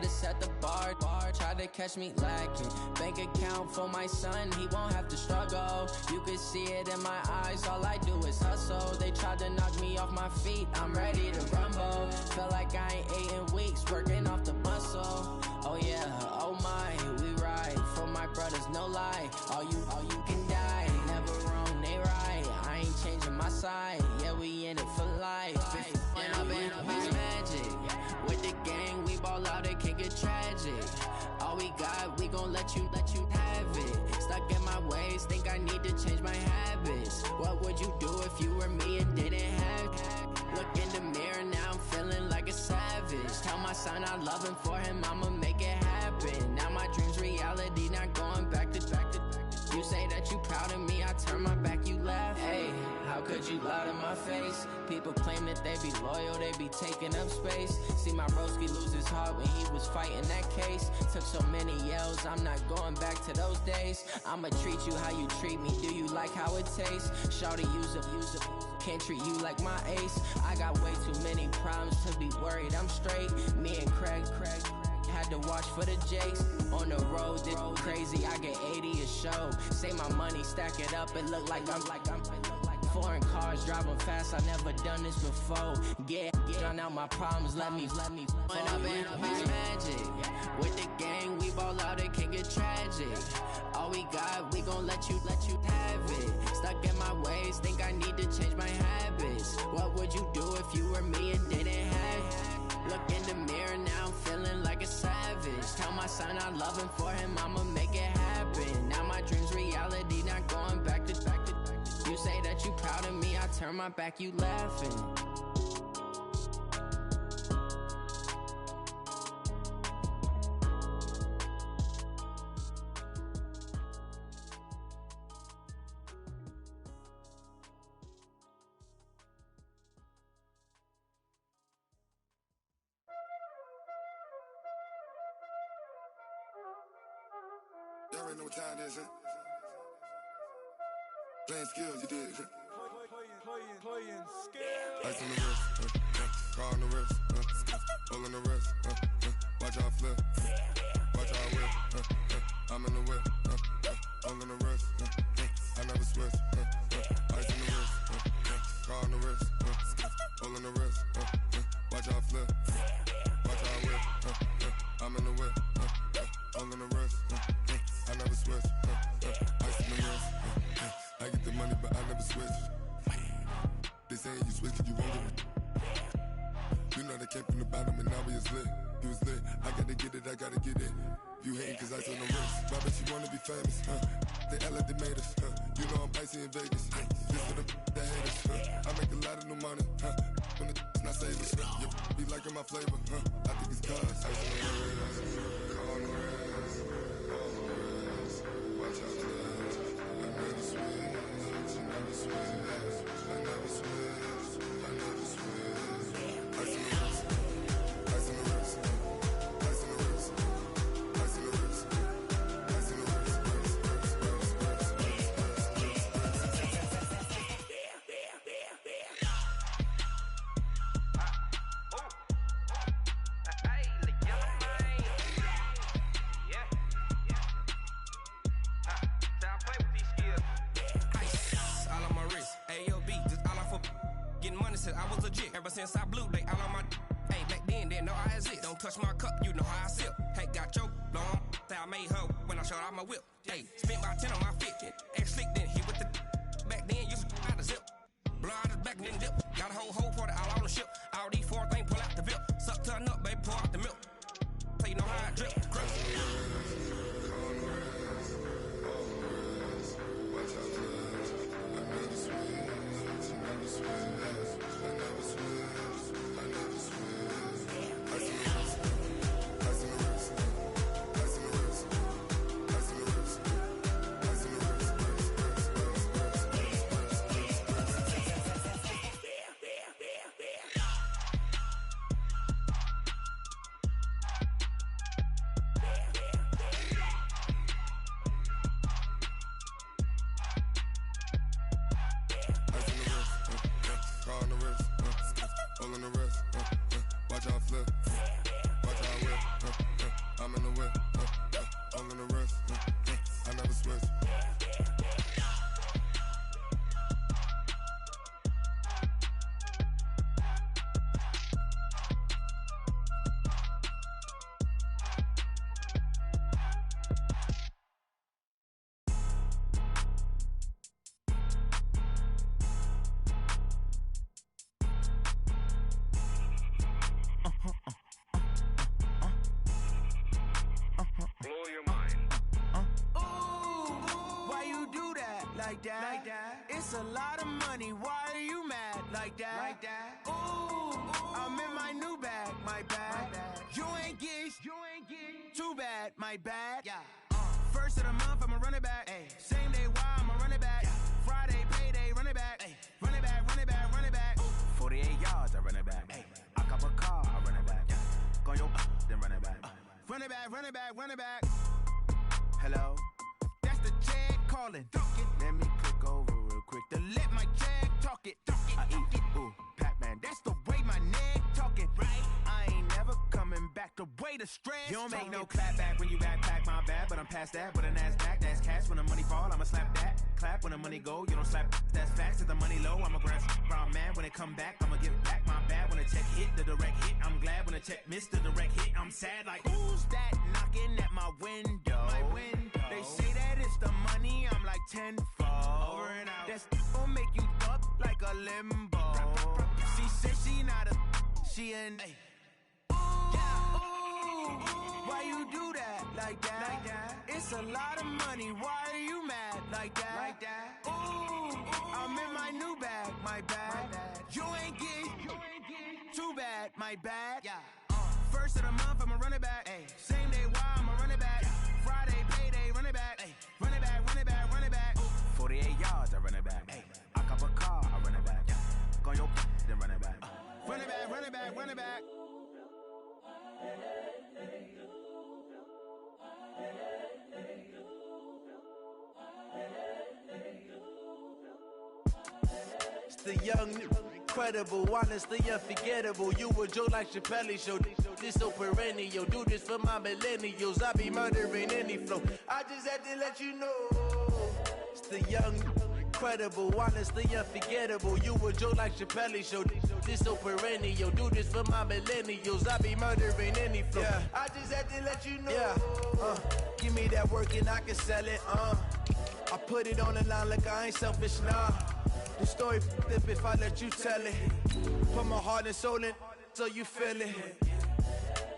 to set the bar. Try to catch me lacking. Bank account for my son, he won't have to struggle. You can see it in my eyes, all I do is hustle. They tried to knock me off my feet, I'm ready to rumble. Feel like I ain't ate in weeks, working off the muscle. Oh yeah, oh my, we ride for my brothers, no lie. All you can die, never wrong, they right. I ain't changing my side, yeah, we in it for life. When I've been magic, with the gang, we ball out, it can get tragic. All we got, we gon' let you have it. Stuck in my ways, think I need to change my habits. What would you do if you were me and didn't have it? Look in the mirror, now I'm feeling like a savage. Tell my son I love him, for him I'ma make it happen. Now my dream's reality, not going back to. You say that you proud of me, I turn my back, you laugh. Hey, how could you lie to my face? People claim that they be loyal, they be taking up space. See my broski lose his heart when he was fighting that case. Took so many yells, I'm not going back to those days. I'ma treat you how you treat me, do you like how it tastes? Shawty, use it, can't treat you like my ace. I got way too many problems to be worried, I'm straight. Me and Craig had to watch for the Jakes. On the road, this crazy, I get 80 a show. Say my money, stack it up, it look like I'm foreign cars, driving fast, I never done this before. Drown out my problems, let me When I've been magic, with the gang, we ball out, it can get tragic. All we got, we gon' let you have it. Stuck in my ways, think I need to change my habits. What would you do if you were me and didn't have it? Look in the mirror, now I'm feeling like a savage. Tell my son I love him, for him I'ma make it happen. Now my dream's reality, not going back to. You say that you proud of me, I turn my back, you laughing. Y'all already know what time it is, huh? Playing skills, you did. Playing skills. Ice on the wrist, car on the wrist, pull on the wrist, watch how I flip, watch how I whip, I'm in the whip, pull on the wrist, I never switch, ice on the wrist, car on the wrist, pull on the wrist, watch how I flip, watch how I whip, I'm in the whip, pull on the wrist, I never switch, ice on the wrist. I get the money, but I never switch. They saying you switch, you won't get it. You know they came from the bottom and now we is lit. You was lit, I gotta get it, I gotta get it. You hating cause I told no wrist. But I bet you wanna be famous, They act like they made us, You know I'm icy in Vegas, This for the that hate us, I make a lot of new money, When it's not savers, You be liking my flavor, I think it's cause ice on the wrist, car on the wrist, all on the wrist, watch out the wrist. I never switch, I never switch, I never switch, I never switch. Ice on the wrist, ice on the wrist, ice on the wrist, ice on the wrist, ice on the wrist, I was legit. Ever since I blew, they all on my hey, back then, didn't know I exist. Don't touch my cup, you know how I sip. Hey, got your long, say I made her when I showed out my whip. Hey, spent about 10 on my fit. Ex slick, then hit with the back then, used to out the zip. Blow out his back, then dip. Got a whole for the all on the ship. All these four things, pull out the VIP. Suck to a nut, baby, pour out the milk. So you know how I drip. Grip. I'm in the whip, all in the wrist, I never switch. Like that. It's a lot of money. Why are you mad like that? Ooh, I'm in my new bag, my bad. You ain't get too bad, my bad. First of the month, I'ma run it back. Same day, why I'ma run it back. Friday, payday, run it back. Run it back, run it back, run it back. 48 yards, I run it back. I cop a car, I run it back. Go your then run it back. Run it back, run it back, run it back. Hello? That's the check calling. Let me click over real quick to let my check talk it. I eat it, ooh, Pac-Man. That's the way my neck talking. Right? I ain't never coming back. The way the stress. You don't make no clap back when you backpack, my bad. But I'm past that with a NASDAQ. That's cash. When the money fall, I'ma slap that. Clap when the money go. You don't slap. That's facts. If the money low, I'ma grab brown man. When it come back, I'ma give back my bad. When the check hit, the direct hit. I'm glad when the check missed the direct hit. I'm sad like who's that knocking at my window? They say that it's the money. I'm like tenfold. Over and out. That's gon' make you up like a limbo. She said she not a. She an. Why you do that like that? It's a lot of money. Why are you mad like that? Ooh, I'm in my new bag, my bad. You ain't get too bad, my bad. First of the month, I'ma run it back. Same day, why I'ma run it back. Friday, payday, run it back. Run it back, run it back, run it back. 48 yards, I run it back. I cop a car, I run it back. Go your then run it back. Run it back, run it back, run it back. It's the young, incredible, honestly unforgettable. You a joke like Chappelle Show. This so perennial. Do this for my millennials. I be murdering any flow. I just had to let you know. It's the young, incredible, honestly unforgettable. You a joke like Chappelle Show. This so perennial. Do this for my millennials. I be murdering any flow. Yeah. I just had to let you know. Yeah. Give me that work and I can sell it. I put it on the line like I ain't selfish, nah. The story flip if I let you tell it. Put my heart and soul in so you feel it.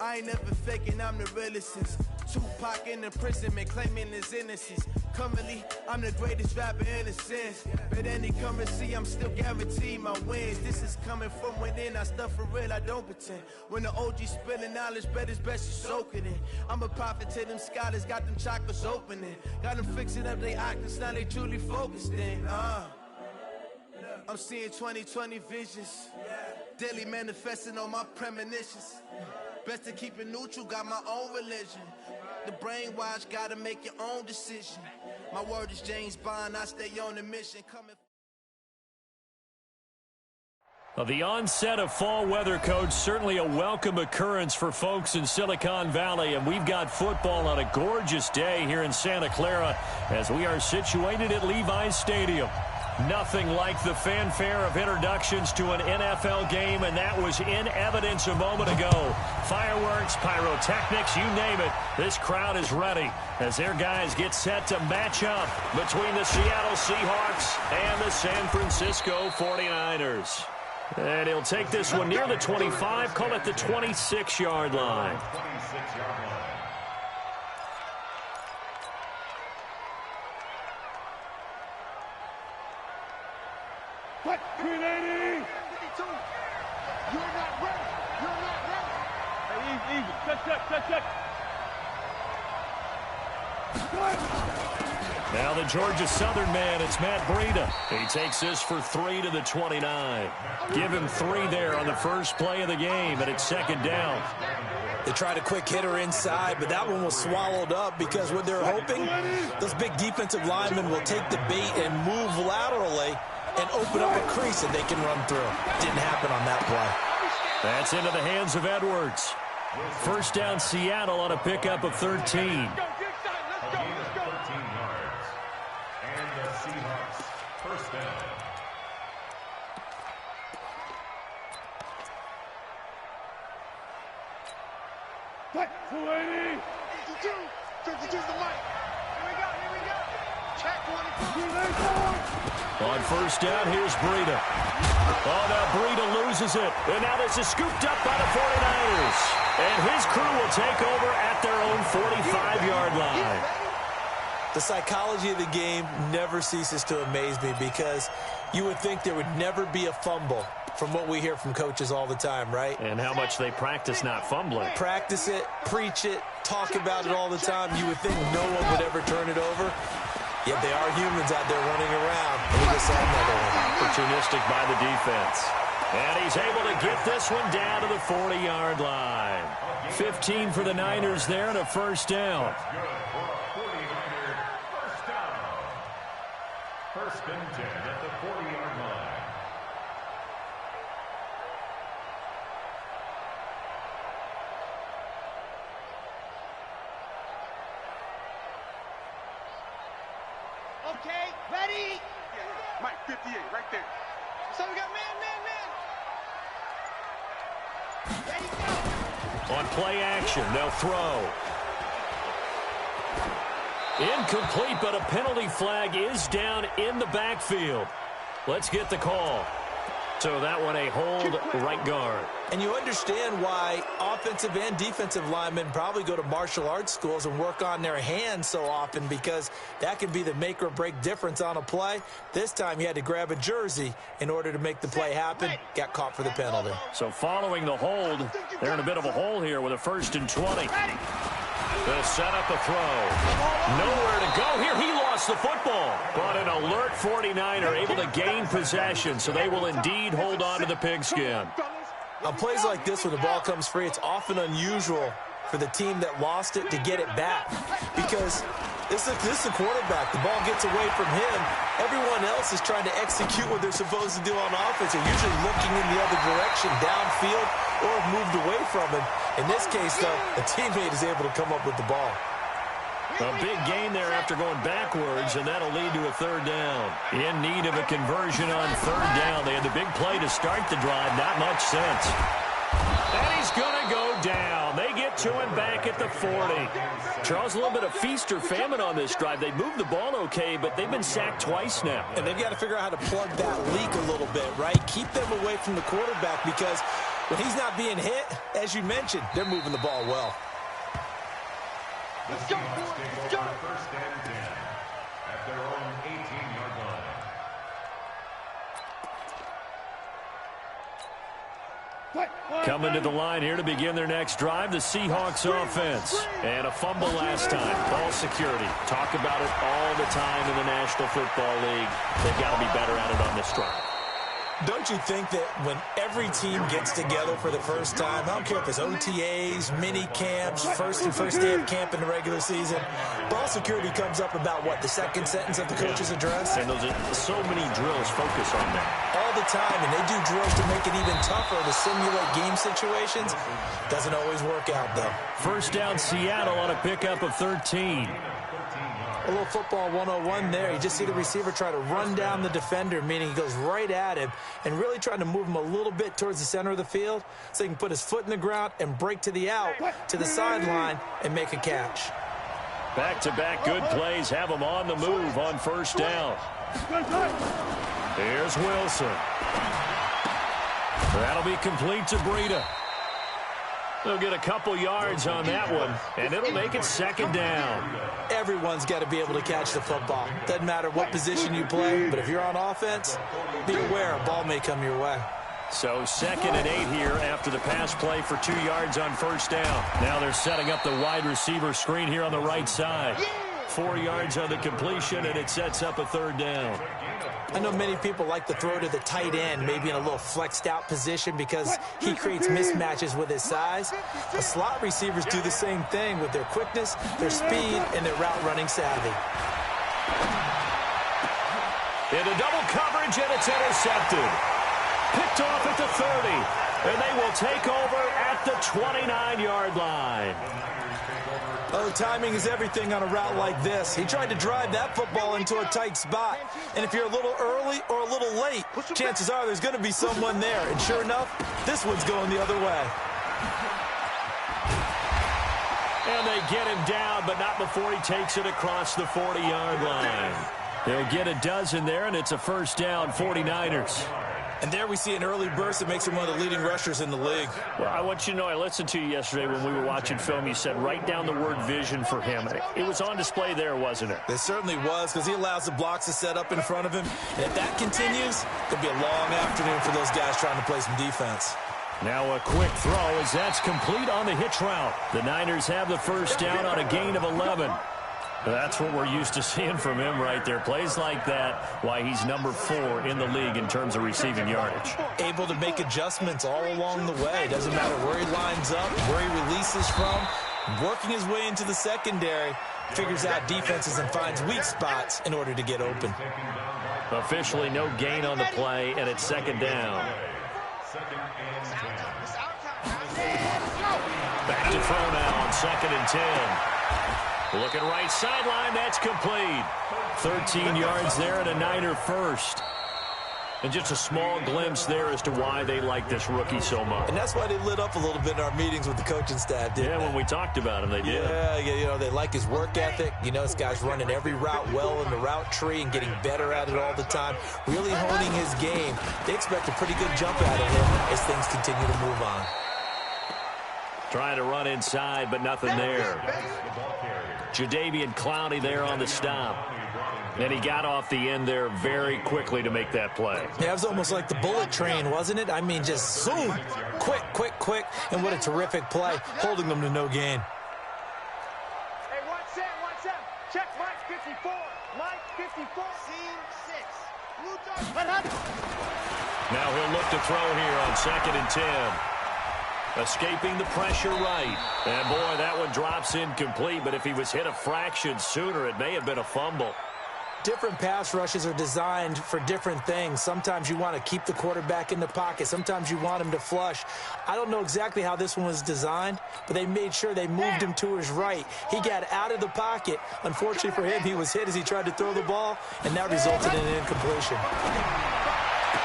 I ain't never faking, I'm the realest since Tupac in imprisonment, claiming his innocence. Currently, I'm the greatest rapper in a sense. But any currency, I'm still guaranteed my wins. This is coming from within, I stuff for real, I don't pretend. When the OG spilling knowledge, bet it's best you soak it in. I'm a prophet to them scholars, got them chakras opening. Got them fixing up they octaves, now they truly focused in. I'm seeing 2020 visions. Daily manifesting on my premonitions. Best to keep it neutral, got my own religion. The brainwash, gotta make your own decision. My word is James Bond, I stay on the mission. The onset of fall weather, Coach, certainly a welcome occurrence for folks in Silicon Valley. And we've got football on a gorgeous day here in Santa Clara as we are situated at Levi's Stadium. Nothing like the fanfare of introductions to an NFL game, and that was in evidence a moment ago. Fireworks, pyrotechnics, you name it. This crowd is ready as their guys get set to match up between the Seattle Seahawks and the San Francisco 49ers. And he'll take this one near the 25, call it the 26-yard line. What? 380! You're not ready. You're not ready. Hey, easy. Check. Now the Georgia Southern man, it's Matt Breida. He takes this for 3 to the 29. Give him 3 there on the first play of the game, and it's second down. They tried a quick hitter inside, but that one was swallowed up because what they're hoping, those big defensive linemen will take the bait and move laterally and open up a crease that they can run through. Didn't happen on that play. That's into the hands of Edwards. First down, Seattle on a pickup of 13. Let's go. Let's go. 13 yards. And the Seahawks, first down. What? 280. 52 the mic. Here we go. Check 24. On first down, here's Breida. Oh, now Breida loses it. And now this is scooped up by the 49ers. And his crew will take over at their own 45-yard line. The psychology of the game never ceases to amaze me because you would think there would never be a fumble from what we hear from coaches all the time, right? And how much they practice not fumbling. Practice it, preach it, talk about it all the time. You would think no one would ever turn it over. Yet they are humans out there running around. And we just saw another one. Opportunistic by the defense. And he's able to get this one down to the 40-yard line. 15 for the Niners there and a first down. First and 10 at the 40-yard line. Okay, ready? Mike, 58, right there. So we got man. Ready, go. On play action, they'll throw. Incomplete, but a penalty flag is down in the backfield. Let's get the call. So that one a hold right guard. And you understand why offensive and defensive linemen probably go to martial arts schools and work on their hands so often, because that can be the make or break difference on a play. This time he had to grab a jersey in order to make the play happen. Got caught for the penalty. So following the hold, they're in a bit of a hole here with a 1st and 20. They'll set up the throw. Nowhere to go here. He lost the football. But an alert 49er able to gain possession, so they will indeed hold on to the pigskin. On plays like this, when the ball comes free, it's often unusual for the team that lost it to get it back, because this is a quarterback. The ball gets away from him. Everyone else is trying to execute what they're supposed to do on offense. They're usually looking in the other direction, downfield, or have moved away from him. In this case, though, a teammate is able to come up with the ball. A big gain there after going backwards, and that'll lead to a 3rd down. In need of a conversion on 3rd down. They had the big play to start the drive. Not much sense. And he's going to go down. They get to him back at the 40. Charles, a little bit of feast or famine on this drive. They moved the ball okay, but they've been sacked twice now. And they've got to figure out how to plug that leak a little bit, right? Keep them away from the quarterback, because when he's not being hit, as you mentioned, they're moving the ball well. Let's go, boys. Let's go. First and 10 at their own 18-yard line. Coming to the line here to begin their next drive, the Seahawks offense. And a fumble last time. Ball security. Talk about it all the time in the National Football League. They've got to be better at it on this drive. Don't you think that when every team gets together for the first time, I don't care if it's OTAs, mini camps, first day of camp in the regular season, ball security comes up about, what, the second sentence of the coach's address? And those are so many drills focus on that. All the time, and they do drills to make it even tougher to simulate game situations. Doesn't always work out, though. First down, Seattle on a pickup of 13. A little football 101 there. You just see the receiver try to run down the defender, meaning he goes right at him and really trying to move him a little bit towards the center of the field so he can put his foot in the ground and break to the out, to the sideline, and make a catch. Back-to-back good plays have him on the move on first down. Here's Wilson. That'll be complete to Breida. They'll get a couple yards on that one, and it'll make it 2nd down. Everyone's got to be able to catch the football. Doesn't matter what position you play, but if you're on offense, be aware a ball may come your way. So 2nd and 8 here after the pass play for 2 yards on first down. Now they're setting up the wide receiver screen here on the right side. 4 yards on the completion, and it sets up a 3rd down. I know many people like to throw to the tight end, maybe in a little flexed out position because he creates mismatches with his size. The slot receivers do the same thing with their quickness, their speed, and their route running savvy. Into double coverage, and it's intercepted. Picked off at the 30, and they will take over at the 29-yard line. Oh, timing is everything on a route like this. He tried to drive that football into a tight spot. And if you're a little early or a little late, chances are there's going to be someone there. And sure enough, this one's going the other way. And they get him down, but not before he takes it across the 40-yard line. They'll get a dozen there, and it's a first down, 49ers. And there we see an early burst that makes him one of the leading rushers in the league. Well, I want you to know, I listened to you yesterday when we were watching film. You said write down the word vision for him. It was on display there, wasn't it? It certainly was, because he allows the blocks to set up in front of him. And if that continues, it'll be a long afternoon for those guys trying to play some defense. Now a quick throw as that's complete on the hitch route. The Niners have the first down on a gain of 11. That's what we're used to seeing from him right there. Plays like that, why he's number 4 in the league in terms of receiving yardage. Able to make adjustments all along the way. Doesn't matter where he lines up, where he releases from. Working his way into the secondary, figures out defenses and finds weak spots in order to get open. Officially no gain on the play, and it's second down. Back to throw now on 2nd and 10. Looking right sideline, that's complete. 13 yards there and a Niner first. And just a small glimpse there as to why they like this rookie so much. And that's why they lit up a little bit in our meetings with the coaching staff, didn't they? When we talked about him, they did. Yeah, you know, they like his work ethic. You know, this guy's running every route well in the route tree and getting better at it all the time. Really honing his game. They expect a pretty good jump out of him as things continue to move on. Trying to run inside, but nothing there. Jadeveon Clowney there on the stop. And he got off the end there very quickly to make that play. Yeah, it was almost like the bullet train, wasn't it? I mean, just zoom. Quick, quick, quick. And what a terrific play, holding them to no gain. Hey, 1-7. Check Mike 54. Mike 54. Scene 6. Now he'll look to throw here on 2nd and 10. Escaping the pressure right. And, boy, that one drops incomplete. But if he was hit a fraction sooner, it may have been a fumble. Different pass rushes are designed for different things. Sometimes you want to keep the quarterback in the pocket. Sometimes you want him to flush. I don't know exactly how this one was designed, but they made sure they moved him to his right. He got out of the pocket. Unfortunately for him, he was hit as he tried to throw the ball, and that resulted in an incompletion.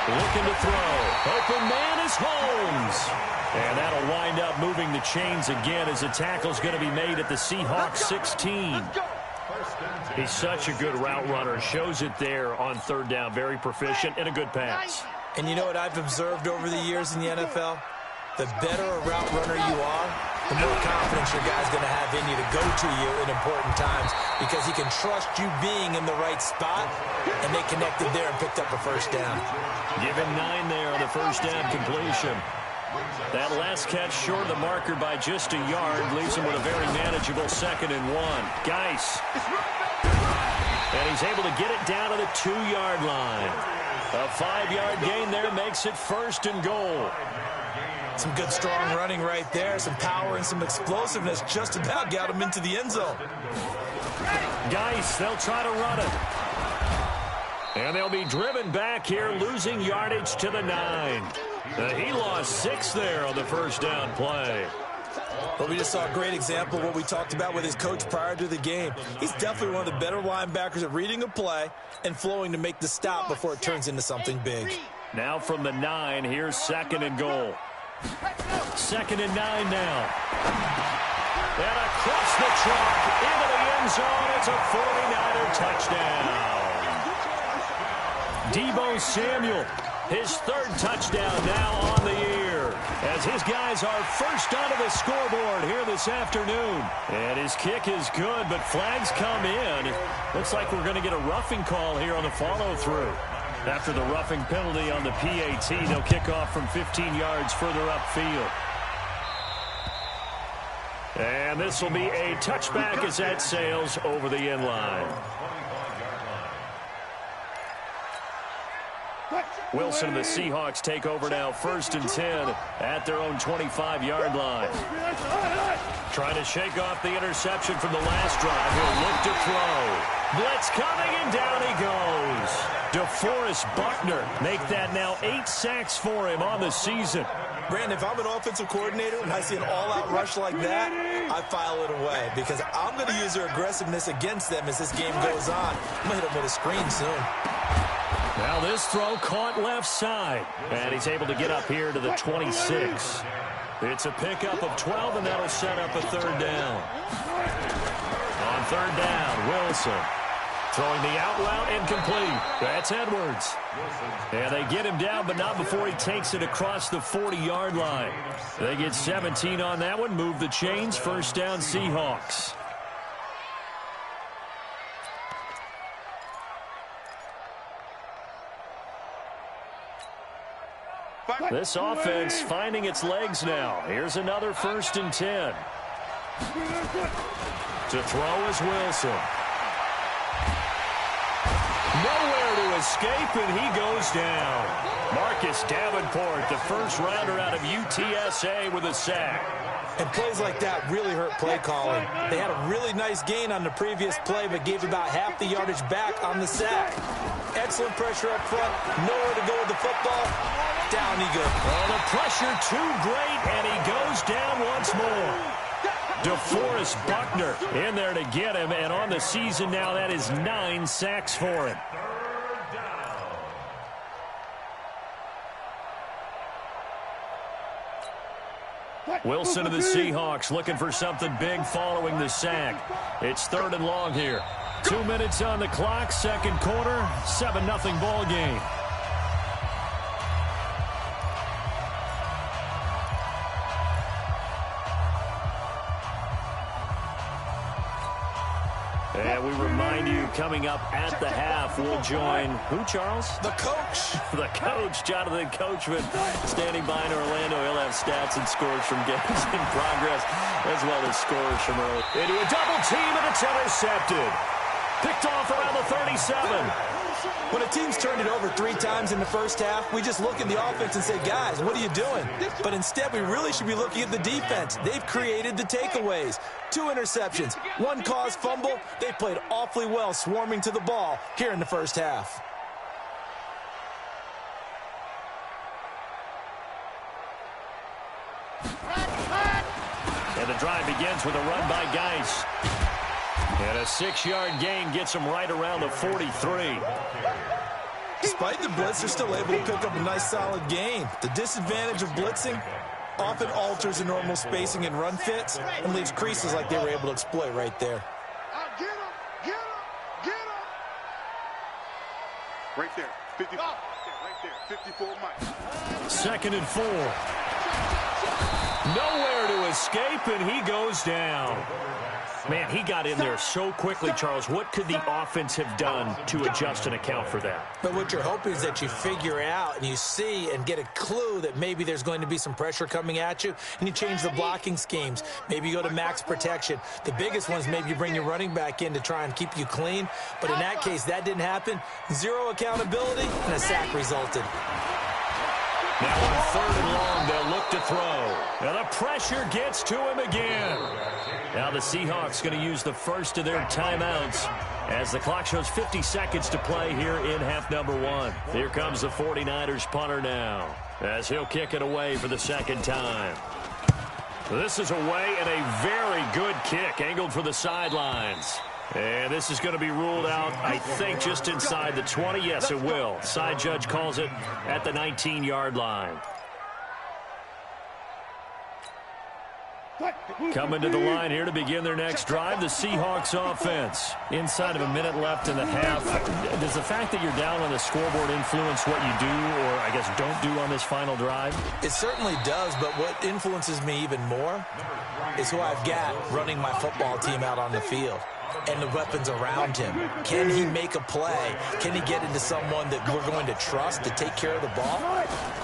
Looking to throw. Open man is Holmes. And that'll wind up moving the chains again as the tackle's going to be made at the Seahawks 16. He's such a good route runner. Shows it there on 3rd down. Very proficient and a good pass. And you know what I've observed over the years in the NFL? The better a route runner you are, the more confidence your guy's going to have in you to go to you in important times because he can trust you being in the right spot, and they connected there and picked up a first down. Given 9 there on the first down completion. That last catch short of the marker by just a yard leaves him with a very manageable 2nd and 1. Geis. And he's able to get it down to the 2-yard line. A 5-yard gain there makes it 1st and goal. Some good strong running right there. Some power and some explosiveness just about got him into the end zone. Geis, they'll try to run it. And they'll be driven back here, losing yardage to the 9. He lost 6 there on the first down play. But we just saw a great example of what we talked about with his coach prior to the game. He's definitely one of the better linebackers at reading a play and flowing to make the stop before it turns into something big. Now from the 9, here's 2nd and goal. 2nd and 9 now. And across the chalk into the end zone. It's a 49er touchdown. Deebo Samuel, his 3rd touchdown now on the year, as his guys are first onto the scoreboard here this afternoon. And his kick is good, but flags come in. Looks like we're going to get a roughing call here on the follow-through. After the roughing penalty on the PAT, they'll kick off from 15 yards further upfield. And this will be a touchback as that sails over the end line. Wilson and the Seahawks take over now, 1st and 10 at their own 25-yard line. Trying to shake off the interception from the last drive. He'll look to throw. Blitz coming, and down he goes. DeForest Buckner make that now 8 sacks for him on the season. Brandon, if I'm an offensive coordinator and I see an all-out rush like that, I file it away because I'm going to use their aggressiveness against them as this game goes on. I'm going to hit them with a screen soon. Now this throw caught left side, and he's able to get up here to the 26. It's a pickup of 12, and that'll set up a third down. On third down, Wilson throwing the out route incomplete. That's Edwards. And they get him down, but not before he takes it across the 40-yard line. They get 17 on that one, move the chains, first down Seahawks. This offense finding its legs now. Here's another 1st and 10. To throw is Wilson. Nowhere to escape, and he goes down. Marcus Davenport, the first rounder out of UTSA with a sack. And plays like that really hurt play calling. They had a really nice gain on the previous play, but gave about half the yardage back on the sack. Excellent pressure up front. Nowhere to go with the football. Down he goes. Oh, the pressure too great, and he goes down once more. DeForest Buckner in there to get him, and on the season now, that is 9 sacks for him. Wilson of the Seahawks looking for something big following the sack. It's 3rd and long here. 2 minutes on the clock, second quarter, 7-0 ball game. And we remind you, coming up at the half, we'll join who, Charles? The coach. The coach, Jonathan Coachman, standing by in Orlando. He'll have stats and scores from games in progress, as well as scores from early. Into a double team, and it's intercepted. Picked off around the 37. When a team's turned it over 3 times in the first half, we just look at the offense and say, guys, what are you doing? But instead, we really should be looking at the defense. They've created the takeaways. 2 interceptions, 1 caused fumble. They played awfully well swarming to the ball here in the first half. And the drive begins with a run by Geis. And a 6-yard gain gets him right around the 43. Despite the blitz, they're still able to pick up a nice solid gain. The disadvantage of blitzing often alters the normal spacing and run fits and leaves creases like they were able to exploit right there. Get him! Get him! Get him! Right there. 54. Right there. 54 Mike. 2nd and 4. Nowhere to escape, and he goes down. Man, he got in there so quickly, Charles. What could the offense have done to adjust and account for that? But what you're hoping is that you figure out and you see and get a clue that maybe there's going to be some pressure coming at you, and you change the blocking schemes. Maybe you go to max protection. The biggest one is maybe you bring your running back in to try and keep you clean. But in that case, that didn't happen. 0 accountability, and a sack resulted. Now on 3rd and long, they'll look to throw. And the pressure gets to him again. Now the Seahawks going to use the first of their timeouts as the clock shows 50 seconds to play here in half number 1. Here comes the 49ers punter now as he'll kick it away for the 2nd time. This is away and a very good kick angled for the sidelines. And this is going to be ruled out, I think, just inside the 20. Yes, it will. Side judge calls it at the 19-yard line. Coming to the line here to begin their next drive, the Seahawks offense. Inside of a minute left in the half. Does the fact that you're down on the scoreboard influence what you do or, I guess, don't do on this final drive? It certainly does, but what influences me even more is who I've got running my football team out on the field and the weapons around him. Can he make a play? Can he get into someone that we're going to trust to take care of the ball?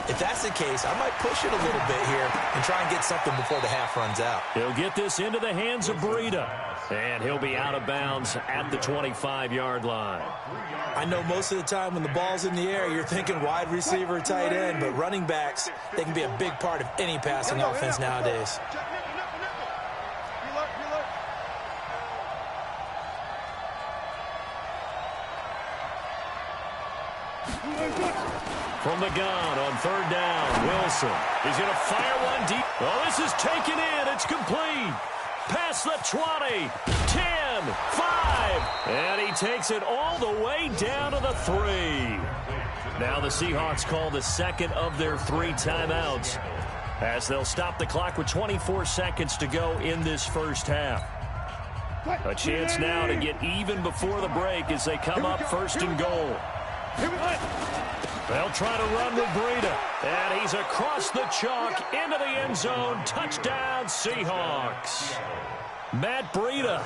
If that's the case, I might push it a little bit here and try and get something before the half runs out. He'll get this into the hands of Breida, and he'll be out of bounds at the 25-yard line. I know most of the time when the ball's in the air, you're thinking wide receiver, tight end, but running backs, they can be a big part of any passing offense nowadays. From the gun on third down, Wilson. He's going to fire one deep. Oh, this is taken in. It's complete. Past the 20, 10, 5. And he takes it all the way down to the 3. Now the Seahawks call the second of their 3 timeouts as they'll stop the clock with 24 seconds to go in this first half. A chance now to get even before the break as they come up first and goal. They'll try to run with Breida. And he's across the chalk into the end zone. Touchdown, Seahawks. Matt Breida,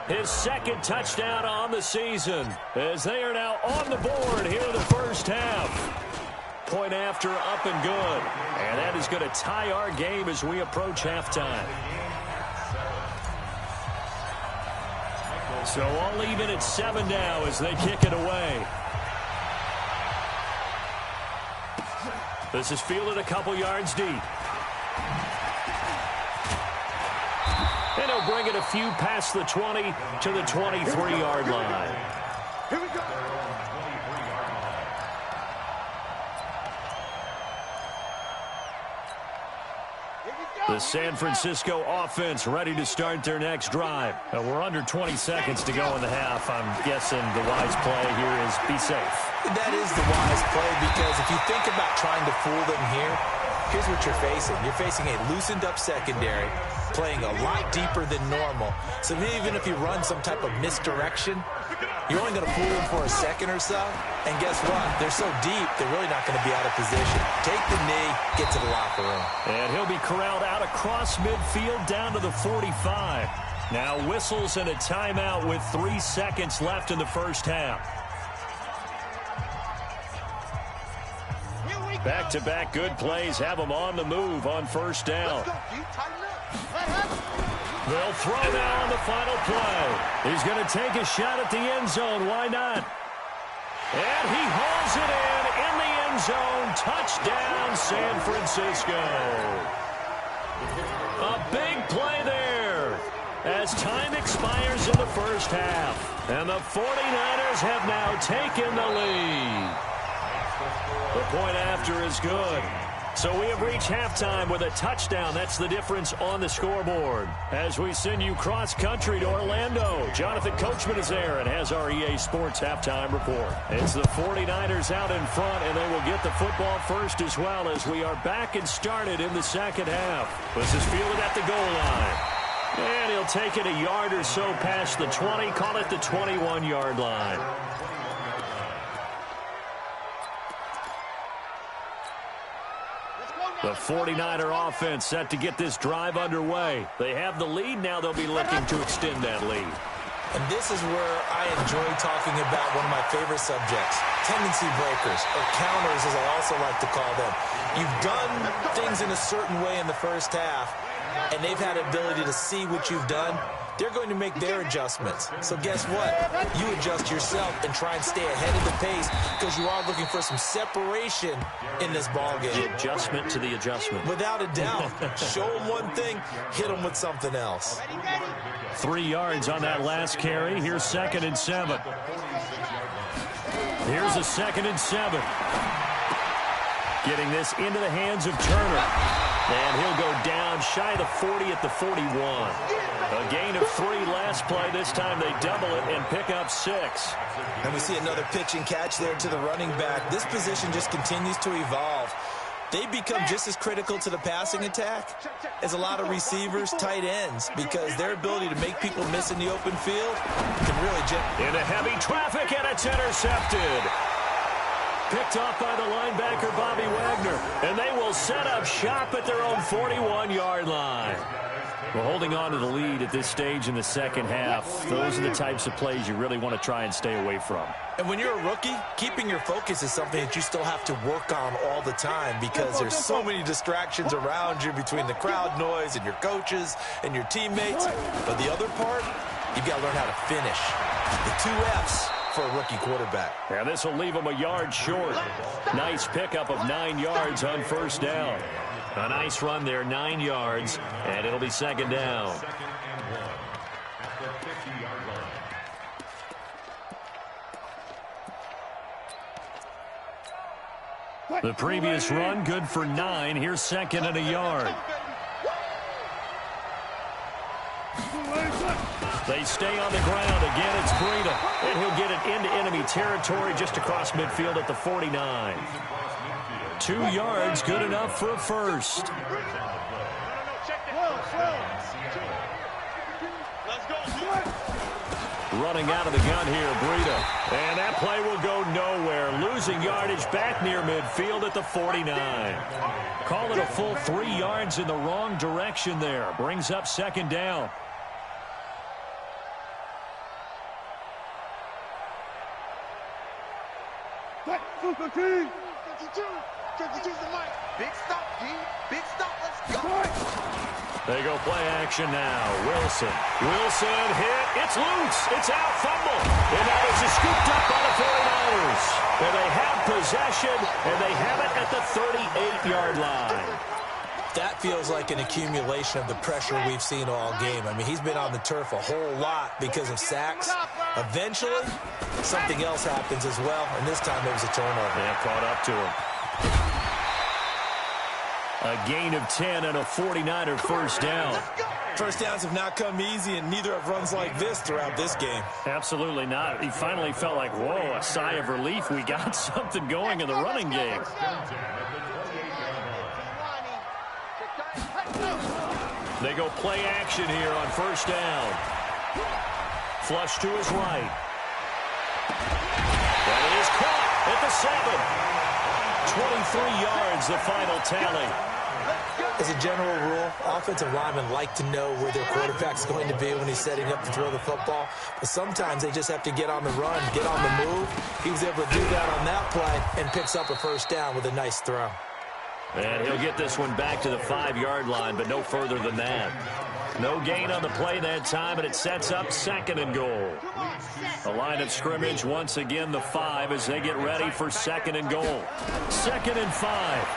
his second touchdown on the season, as they are now on the board here in the first half. Point after, up and good. And that is going to tie our game as we approach halftime. So all even at 7 now as they kick it away. This is fielded a couple yards deep. And he'll bring it a few past the 20 to the 23-yard line. Here we go. The San Francisco offense ready to start their next drive. We're under 20 seconds to go in the half. I'm guessing the wise play here is be safe. That is the wise play, because if you think about trying to fool them here, here's what you're facing. You're facing a loosened up secondary, playing a lot deeper than normal. So even if you run some type of misdirection, you're only going to fool them for a second or so. And guess what? They're so deep, they're really not going to be out of position. Take the knee, get to the locker room. And he'll be corralled out across midfield down to the 45. Now whistles and a timeout with 3 seconds left in the first half. Back-to-back good plays have them on the move on first down. They'll throw now on the final play. He's going to take a shot at the end zone. Why not? And he hauls it in the end zone. Touchdown, San Francisco. A big play there as time expires in the first half. And the 49ers have now taken the lead. The point after is good. So we have reached halftime with a touchdown. That's the difference on the scoreboard. As we send you cross-country to Orlando, Jonathan Coachman is there and has our EA Sports halftime report. It's the 49ers out in front, and they will get the football first as well as we are back and started in the second half. This is fielded at the goal line. And he'll take it a yard or so past the 20, call it the 21-yard line. The 49er offense set to get this drive underway. They have the lead. Now they'll be looking to extend that lead. And this is where I enjoy talking about one of my favorite subjects, tendency breakers, or counters as I also like to call them. You've done things in a certain way in the first half, and they've had the ability to see what you've done. They're going to make their adjustments. So guess what? You adjust yourself and try and stay ahead of the pace because you are looking for some separation in this ballgame. The adjustment to the adjustment. Without a doubt. Show them one thing, hit them with something else. 3 yards on that last carry. Here's 2nd and 7. Here's a 2nd and 7. Getting this into the hands of Turner. And he'll go down shy of the 40 at the 41. A gain of 3 last play. This time they double it and pick up 6. And we see another pitch and catch there to the running back. This position just continues to evolve. They become just as critical to the passing attack as a lot of receivers, tight ends, because their ability to make people miss in the open field can really into heavy traffic, and it's intercepted. Picked off by the linebacker, Bobby Wagner. And they will set up shop at their own 41-yard line. We're holding on to the lead at this stage in the second half. Those are the types of plays you really want to try and stay away from. And when you're a rookie, keeping your focus is something that you still have to work on all the time because there's so many distractions around you between the crowd noise and your coaches and your teammates. But the other part, you've got to learn how to finish. The 2 F's for a rookie quarterback. And this will leave him a yard short. Nice pickup of 9 yards on first down. A nice run there, 9 yards, and it'll be 2nd down. The previous run, good for 9. Here's second and a yard. They stay on the ground. Again, it's Breida. And he'll get it into enemy territory just across midfield at the 49. 2 yards, good enough for a first. Running out of the gun here, Breida. And that play will go nowhere. Losing yardage back near midfield at the 49. Call it a full 3 yards in the wrong direction there. Brings up second down. Big stop, D. Big stop. Let's go. They go play action now. Wilson hit. It's loose. It's out. Fumble. And that is scooped up by the 49ers. And they have possession, and they have it at the 38-yard line. That feels like an accumulation of the pressure we've seen all game. I mean, he's been on the turf a whole lot because of sacks. Eventually, something else happens as well, and this time it was a turnover. Yeah, caught up to him. A gain of 10 and a 49er first down. First downs have not come easy, and neither have runs like this throughout this game. Absolutely not. He finally felt like, whoa, a sigh of relief. We got something going in the running game. They go play action here on first down. Flush to his right. That is caught at the 7. 23 yards, the final tally. As a general rule, offensive linemen like to know where their quarterback's going to be when he's setting up to throw the football. But sometimes they just have to get on the run, get on the move. He was able to do that on that play and picks up a first down with a nice throw. And he'll get this one back to the 5-yard line, but no further than that. No gain on the play that time, and it sets up second and goal. The line of scrimmage, once again, the 5 as they get ready for second and goal. 2nd and 5.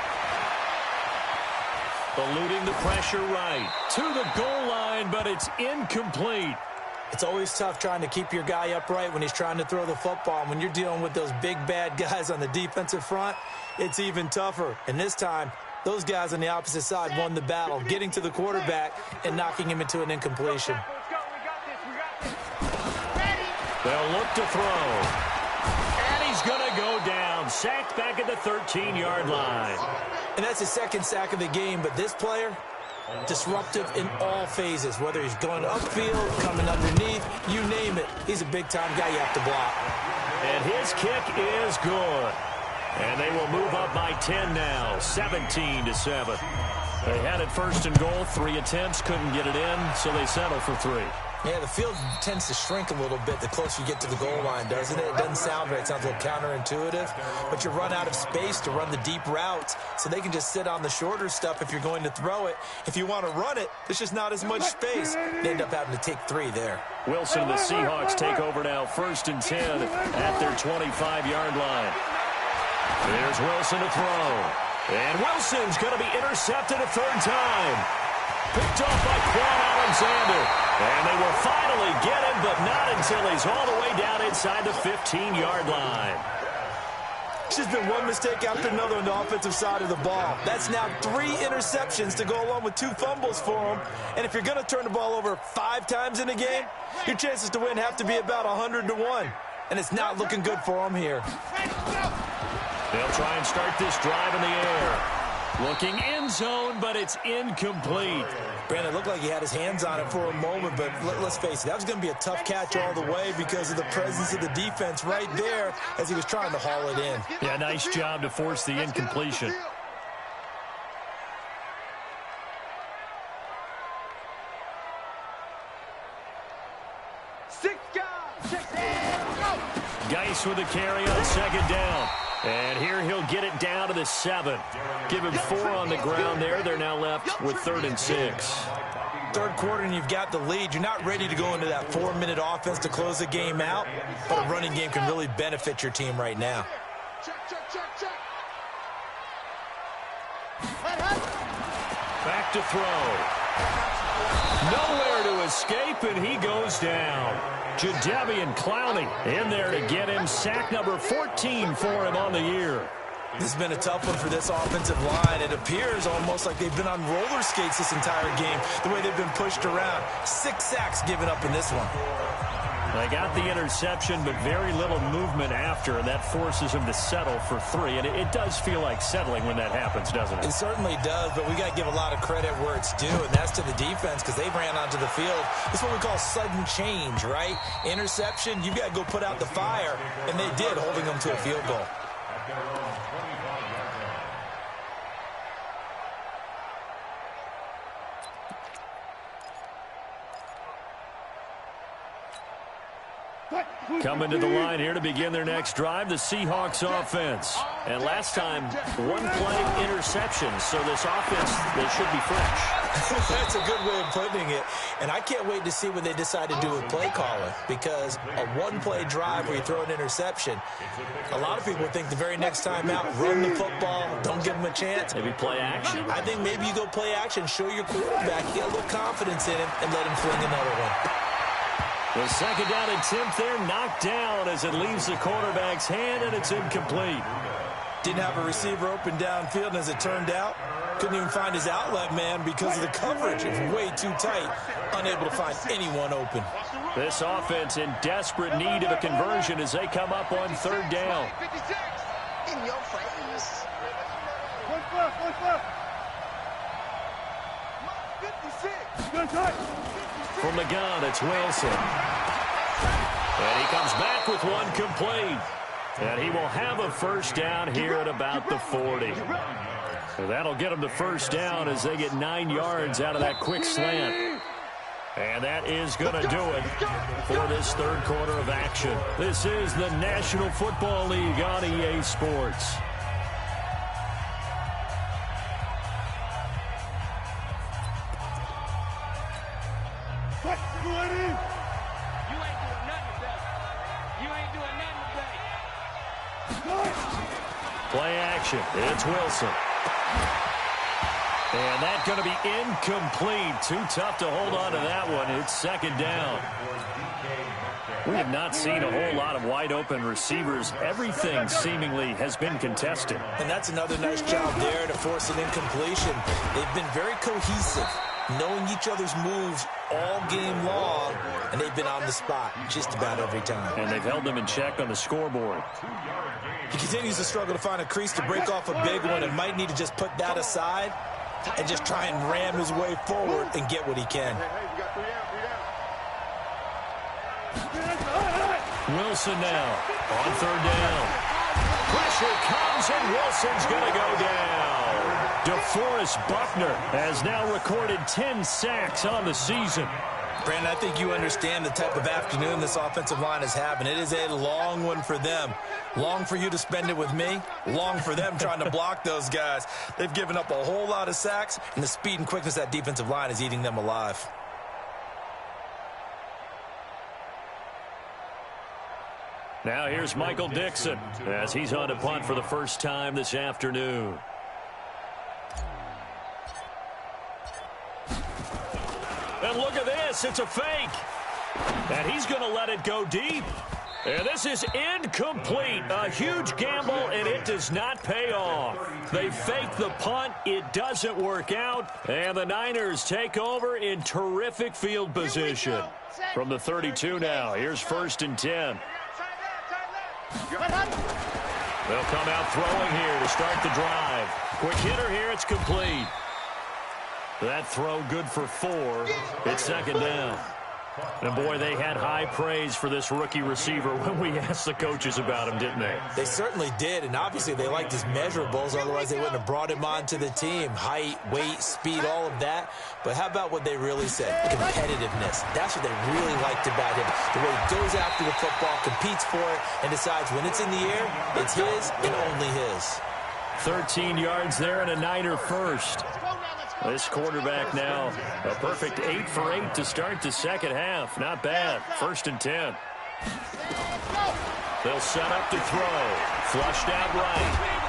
Eluding the pressure right. To the goal line, but it's incomplete. It's always tough trying to keep your guy upright when he's trying to throw the football. And when you're dealing with those big, bad guys on the defensive front, it's even tougher. And this time, those guys on the opposite side won the battle, getting to the quarterback and knocking him into an incompletion. They'll look to throw. And he's going to go down. Sacked back at the 13-yard line. And that's his second sack of the game. But this player, disruptive in all phases, whether he's going upfield, coming underneath, you name it. He's a big-time guy you have to block. And his kick is good. And they will move up by 10 now, 17-7. They had it first and goal, 3 attempts, couldn't get it in, so they settle for 3. Yeah, the field tends to shrink a little bit the closer you get to the goal line, doesn't it? It doesn't sound right. It sounds a little counterintuitive. But you run out of space to run the deep routes, so they can just sit on the shorter stuff if you're going to throw it. If you want to run it, there's just not as much space. They end up having to take 3 there. Wilson and the Seahawks take over now, 1st and 10 at their 25-yard line. There's Wilson to throw. And Wilson's going to be intercepted a 3rd time. Picked off by Quan Alexander. And they will finally get him, but not until he's all the way down inside the 15-yard line. It's just been one mistake after another on the offensive side of the ball. That's now 3 interceptions to go along with 2 fumbles for him. And if you're going to turn the ball over 5 times in a game, your chances to win have to be about 100-1. And it's not looking good for him here. They'll try and start this drive in the air. Looking end zone, but it's incomplete. Brandon, it looked like he had his hands on it for a moment, but let's face it, that was going to be a tough catch all the way because of the presence of the defense right there as he was trying to haul it in. Yeah, nice job to force the incompletion. Geis with the carry on 2nd down. And here he'll get it down to the 7. Give him 4 on the ground there. They're now left with 3rd and 6. 3rd quarter and you've got the lead. You're not ready to go into that 4-minute offense to close the game out, but a running game can really benefit your team right now. Back to throw. Nowhere to escape, and he goes down. Jadeveon Clowney in there to get him. Sack number 14 for him on the year. This has been a tough one for this offensive line. It appears almost like they've been on roller skates this entire game, the way they've been pushed around. 6 sacks given up in this one. They got the interception, but very little movement after, and that forces them to settle for 3. And it does feel like settling when that happens, doesn't it? It certainly does, but we got to give a lot of credit where it's due, and that's to the defense because they ran onto the field. It's what we call sudden change, right? Interception, you've got to go put out the fire, and they did, holding them to a field goal. Coming to the line here to begin their next drive, the Seahawks offense. And last time, 1-play interception, so this offense, they should be fresh. That's a good way of putting it. And I can't wait to see what they decide to do with play calling, because a 1-play drive where you throw an interception, a lot of people think the very next time out, run the football, don't give them a chance. Maybe play action. I think maybe you go play action, show your quarterback, get a little confidence in him, and let him fling another one. The second down attempt there knocked down as it leaves the quarterback's hand, and it's incomplete. Didn't have a receiver open downfield, and as it turned out, couldn't even find his outlet man because of the coverage. It was way too tight, unable to find anyone open. This offense in desperate need of a conversion as they come up on 3rd down. In your face. From the gun, it's Wilson. And he comes back with one complete. And he will have a first down here at about the 40. So that'll get them the first down as they get 9 yards out of that quick slant. And that is going to do it for this 3rd quarter of action. This is the National Football League on EA Sports. Play action. It's Wilson. And that's going to be incomplete. Too tough to hold on to that one. It's 2nd down. We have not seen a whole lot of wide-open receivers. Everything seemingly has been contested. And that's another nice job there to force an incompletion. They've been very cohesive, knowing each other's moves all game long, and they've been on the spot just about every time. And they've held them in check on the scoreboard. He continues to struggle to find a crease to break off a big one and might need to just put that aside and just try and ram his way forward and get what he can. Wilson now on 3rd down. Pressure comes and Wilson's going to go down. DeForest Buckner has now recorded 10 sacks on the season. Brandon, I think you understand the type of afternoon this offensive line is having. It is a long one for them. Long for you to spend it with me. Long for them trying to block those guys. They've given up a whole lot of sacks, and the speed and quickness of that defensive line is eating them alive. Now here's Michael Dixon as he's on to punt for the first time this afternoon. And look at this. It's a fake. And he's going to let it go deep. And this is incomplete. A huge gamble, and it does not pay off. They fake the punt. It doesn't work out. And the Niners take over in terrific field position. From the 32 now, here's 1st and 10. They'll come out throwing here to start the drive. Quick hitter here. It's complete. That throw good for 4. It's 2nd down. And, boy, they had high praise for this rookie receiver when we asked the coaches about him, didn't they? They certainly did, and obviously they liked his measurables. Otherwise, they wouldn't have brought him onto the team. Height, weight, speed, all of that. But how about what they really said? Competitiveness. That's what they really liked about him. The way he goes after the football, competes for it, and decides when it's in the air, it's his and only his. 13 yards there and a Niner first. This quarterback now a perfect 8 for 8 to start the second half. Not bad. 1st and 10. They'll set up to throw. Flushed out right.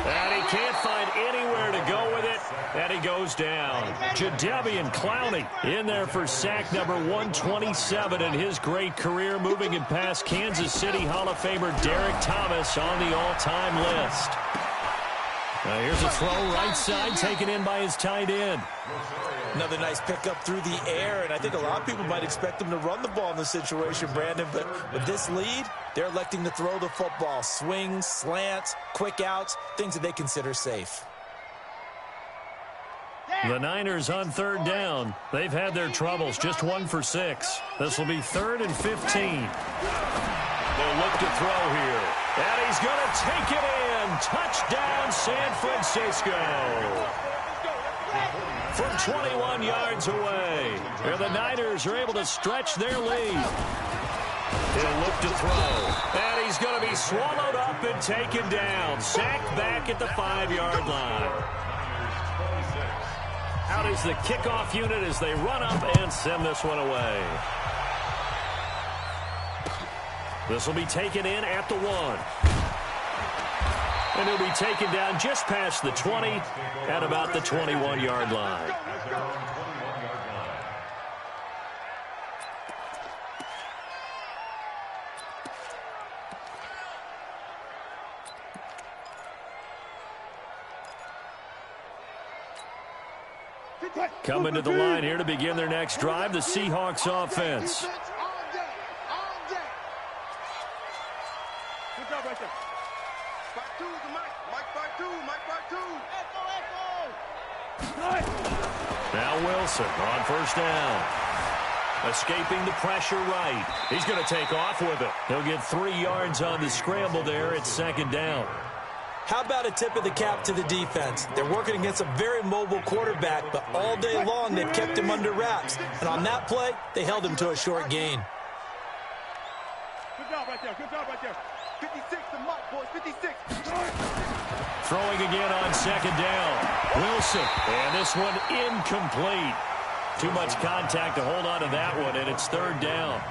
And he can't find anywhere to go with it. And he goes down. Jadeveon Clowney in there for sack number 127 in his great career, moving him past Kansas City Hall of Famer Derek Thomas on the all-time list. Here's a throw right side taken in by his tight end. Another nice pickup through the air, and I think a lot of people might expect them to run the ball in this situation, Brandon, but with this lead, they're electing to throw the football. Swings, slants, quick outs, things that they consider safe. The Niners on third down. They've had their troubles, just 1 for 6. This will be 3rd and 15. They'll look to throw here. And he's going to take it in. Touchdown, San Francisco. From 21 yards away. Here the Niners are able to stretch their lead. He'll look to throw. And he's going to be swallowed up and taken down. Sacked back at the 5-yard line. Out is the kickoff unit as they run up and send this one away. This will be taken in at the 1. And he'll be taken down just past the 20 at about the 21-yard line. Coming to the line here to begin their next drive, the Seahawks offense. Now Wilson on first down. Escaping the pressure right. He's going to take off with it. He'll get 3 yards on the scramble there. It's 2nd down. How about a tip of the cap to the defense? They're working against a very mobile quarterback, but all day long they've kept him under wraps. And on that play, they held him to a short gain. Good job right there. Good job right there. 56 to Mike, boys. 56. Throwing again on 2nd down. Wilson. And this one incomplete. Too much contact to hold on to that one, and it's 3rd down.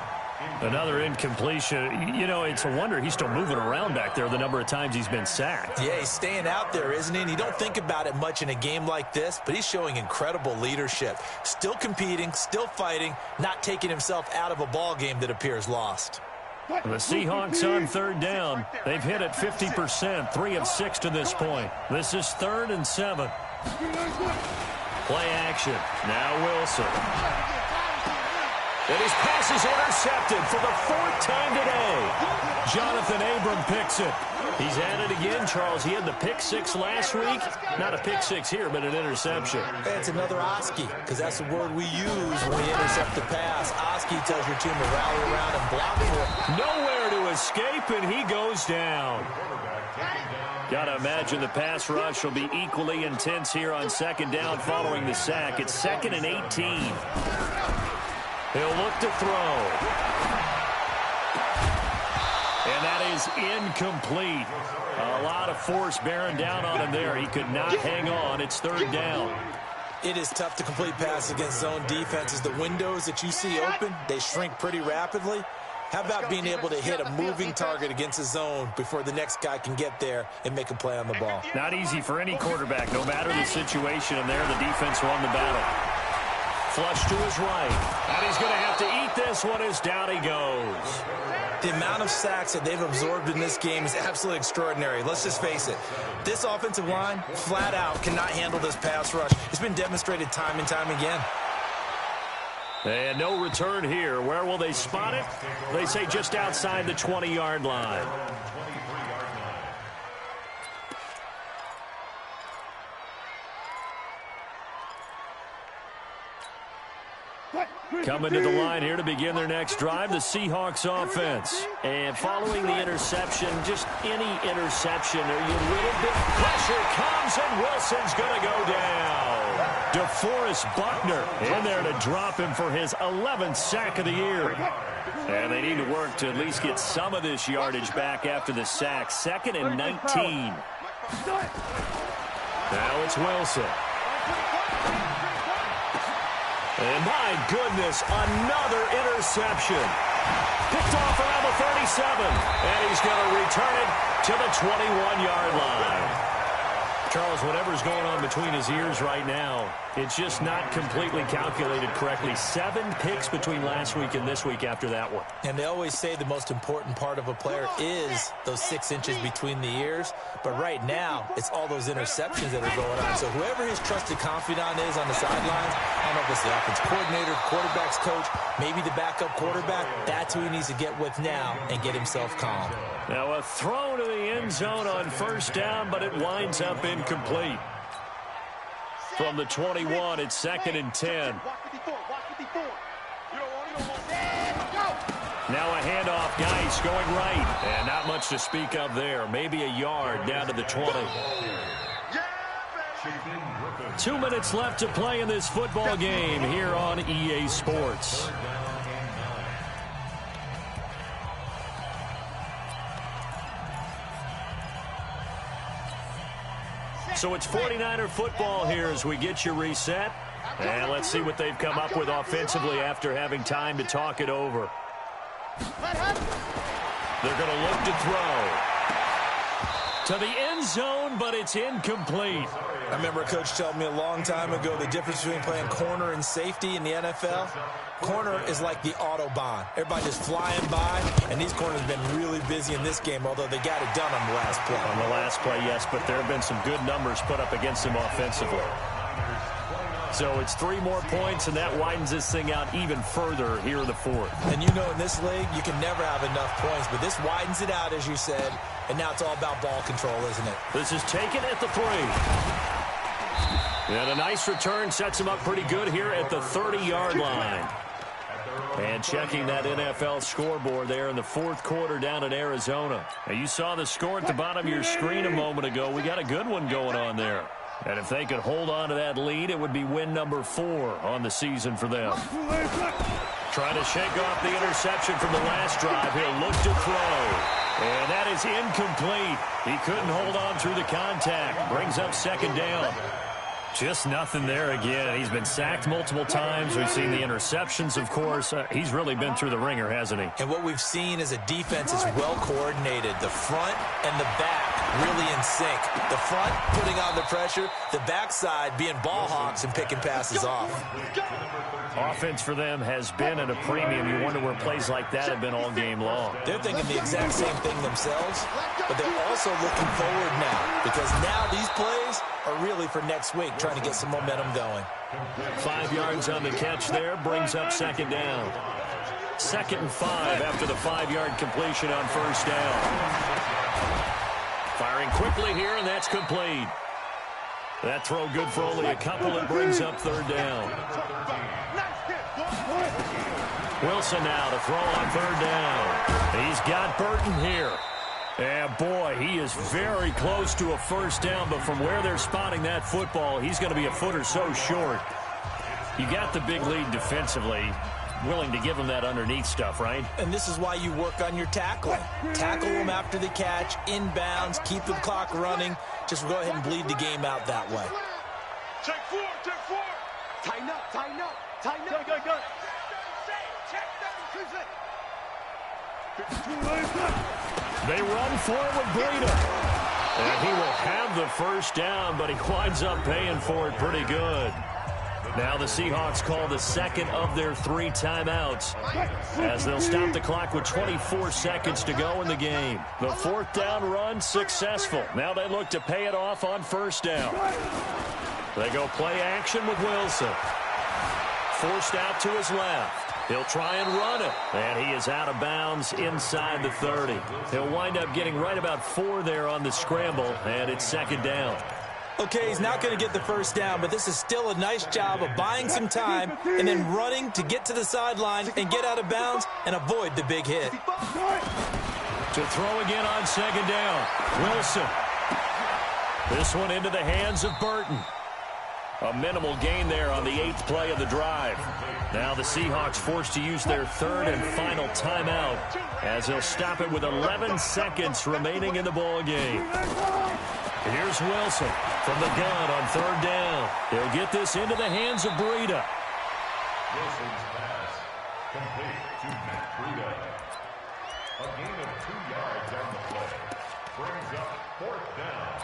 Another incompletion. You know, it's a wonder he's still moving around back there the number of times he's been sacked. Yeah, he's staying out there, isn't he? And you don't think about it much in a game like this, but he's showing incredible leadership. Still competing, still fighting, not taking himself out of a ball game that appears lost. The Seahawks on 3rd down. They've hit it 50%, 3 of 6 to this point. This is 3rd and 7. Play action. Now Wilson. And his pass is intercepted for the 4th time today. Jonathan Abram picks it. He's at it again, Charles. He had the pick 6 last week. Not a pick 6 here, but an interception. It's another Oski, because that's the word we use when we intercept the pass. Oski tells your team to rally around and block for it. Nowhere to escape, and he goes down. Got to imagine the pass rush will be equally intense here on 2nd down following the sack. It's 2nd and 18. He'll look to throw. And that is incomplete. A lot of force bearing down on him there. He could not hang on. It's 3rd down. It is tough to complete passes against zone defenses. The windows that you see open, they shrink pretty rapidly. How about being able to hit a moving target against a zone before the next guy can get there and make a play on the ball? Not easy for any quarterback, no matter the situation. And there, the defense won the battle. Flush to his right. And he's going to have to eat this one as down he goes. The amount of sacks that they've absorbed in this game is absolutely extraordinary. Let's just face it. This offensive line, flat out, cannot handle this pass rush. It's been demonstrated time and time again. And no return here. Where will they spot it? They say just outside the 20-yard line. Coming to the line here to begin their next drive, the Seahawks offense. And following the interception, just any interception, are you a little bit... Pressure comes, and Wilson's going to go down. DeForest Buckner in there to drop him for his 11th sack of the year. And they need to work to at least get some of this yardage back after the sack. 2nd and 19. Now it's Wilson. And my goodness, another interception. Picked off around the 37. And he's going to return it to the 21-yard line. Charles, whatever's going on between his ears right now, it's just not completely calculated correctly. 7 picks between last week and this week after that one. And they always say the most important part of a player is those 6 inches between the ears. But right now, it's all those interceptions that are going on. So whoever his trusted confidant is on the sidelines, I don't know if it's the offense coordinator, quarterback's coach, maybe the backup quarterback, that's who he needs to get with now and get himself calm. Now a throw to the end zone on first down, but it winds up incomplete. From the 21, it's 2nd and 10. Now a handoff, Geis going right. And not much to speak of there. Maybe a yard down to the 20. 2 minutes left to play in this football game here on EA Sports. So it's 49er football here as we get you reset. And let's see what they've come up with offensively after having time to talk it over. They're going to look to throw. To the end zone, but it's incomplete. I remember a coach telling me a long time ago the difference between playing corner and safety in the NFL. Corner is like the Autobahn. Everybody just flying by, and these corners have been really busy in this game, although they got it done on the last play. On the last play, yes, but there have been some good numbers put up against him offensively. So it's 3 more points, and that widens this thing out even further here in the 4th. And you know in this league, you can never have enough points, but this widens it out, as you said, and now it's all about ball control, isn't it? This is taken at the 3. And a nice return sets him up pretty good here at the 30-yard line. And checking that NFL scoreboard there in the 4th quarter down in Arizona. Now you saw the score at the bottom of your screen a moment ago. We got a good one going on there. And if they could hold on to that lead, it would be win number 4 on the season for them. Trying to shake off the interception from the last drive. He'll look to throw. And that is incomplete. He couldn't hold on through the contact. Brings up 2nd down. Just nothing there again. He's been sacked multiple times. We've seen the interceptions, of course. He's really been through the ringer, hasn't he? And what we've seen is a defense is well coordinated. The front and the back really in sync. The front putting on the pressure. The backside being ball hawks and picking passes off. Offense for them has been at a premium. You wonder where plays like that have been all game long. They're thinking the exact same thing themselves, but they're also looking forward now because now these plays are really for next week, trying to get some momentum going. 5 yards on the catch there, brings up 2nd down. 2nd and 5 after the 5-yard completion on first down. Firing quickly here, and that's complete. That throw good for only a couple. It brings up 3rd down. Wilson now to throw on 3rd down. He's got Burton here. And boy, he is very close to a 1st down, but from where they're spotting that football, he's going to be a foot or so short. You got the big lead defensively, willing to give him that underneath stuff, right? And this is why you work on your tackling. Tackle them after the catch, inbounds, keep the clock running. Just go ahead and bleed the game out that way. Check 4, check 4. Tighten up, tighten up, tighten up. Go. They run for it with Breida. And he will have the 1st down, but he winds up paying for it pretty good. Now the Seahawks call the 2nd of their 3 timeouts as they'll stop the clock with 24 seconds to go in the game. The 4th down run successful. Now they look to pay it off on 1st down. They go play action with Wilson. Forced out to his left. He'll try and run it, and he is out of bounds inside the 30. He'll wind up getting right about 4 there on the scramble, and it's 2nd down. Okay, he's not going to get the 1st down, but this is still a nice job of buying some time and then running to get to the sideline and get out of bounds and avoid the big hit. To throw again on 2nd down, Wilson. This one into the hands of Burton. A minimal gain there on the 8th play of the drive. Now the Seahawks forced to use their 3rd and final timeout as they'll stop it with 11 seconds remaining in the ball game. Here's Wilson from the gun on 3rd down. He'll get this into the hands of Breida. Wilson's pass complete to Matt Breida. A gain of 2 yards on the play. Brings up 4th down.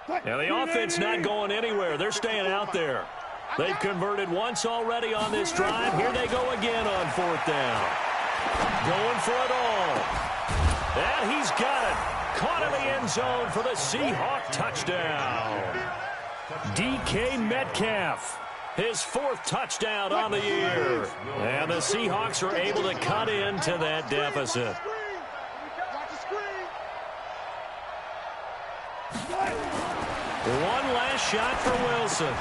And the offense not going anywhere. They're staying out there. They've converted once already on this drive. Here they go again on 4th down. Going for it all. And he's got it. Caught in the end zone for the Seahawk touchdown. DK Metcalf, his 4th touchdown on the year. And the Seahawks are able to cut into that deficit. One last shot for Wilson.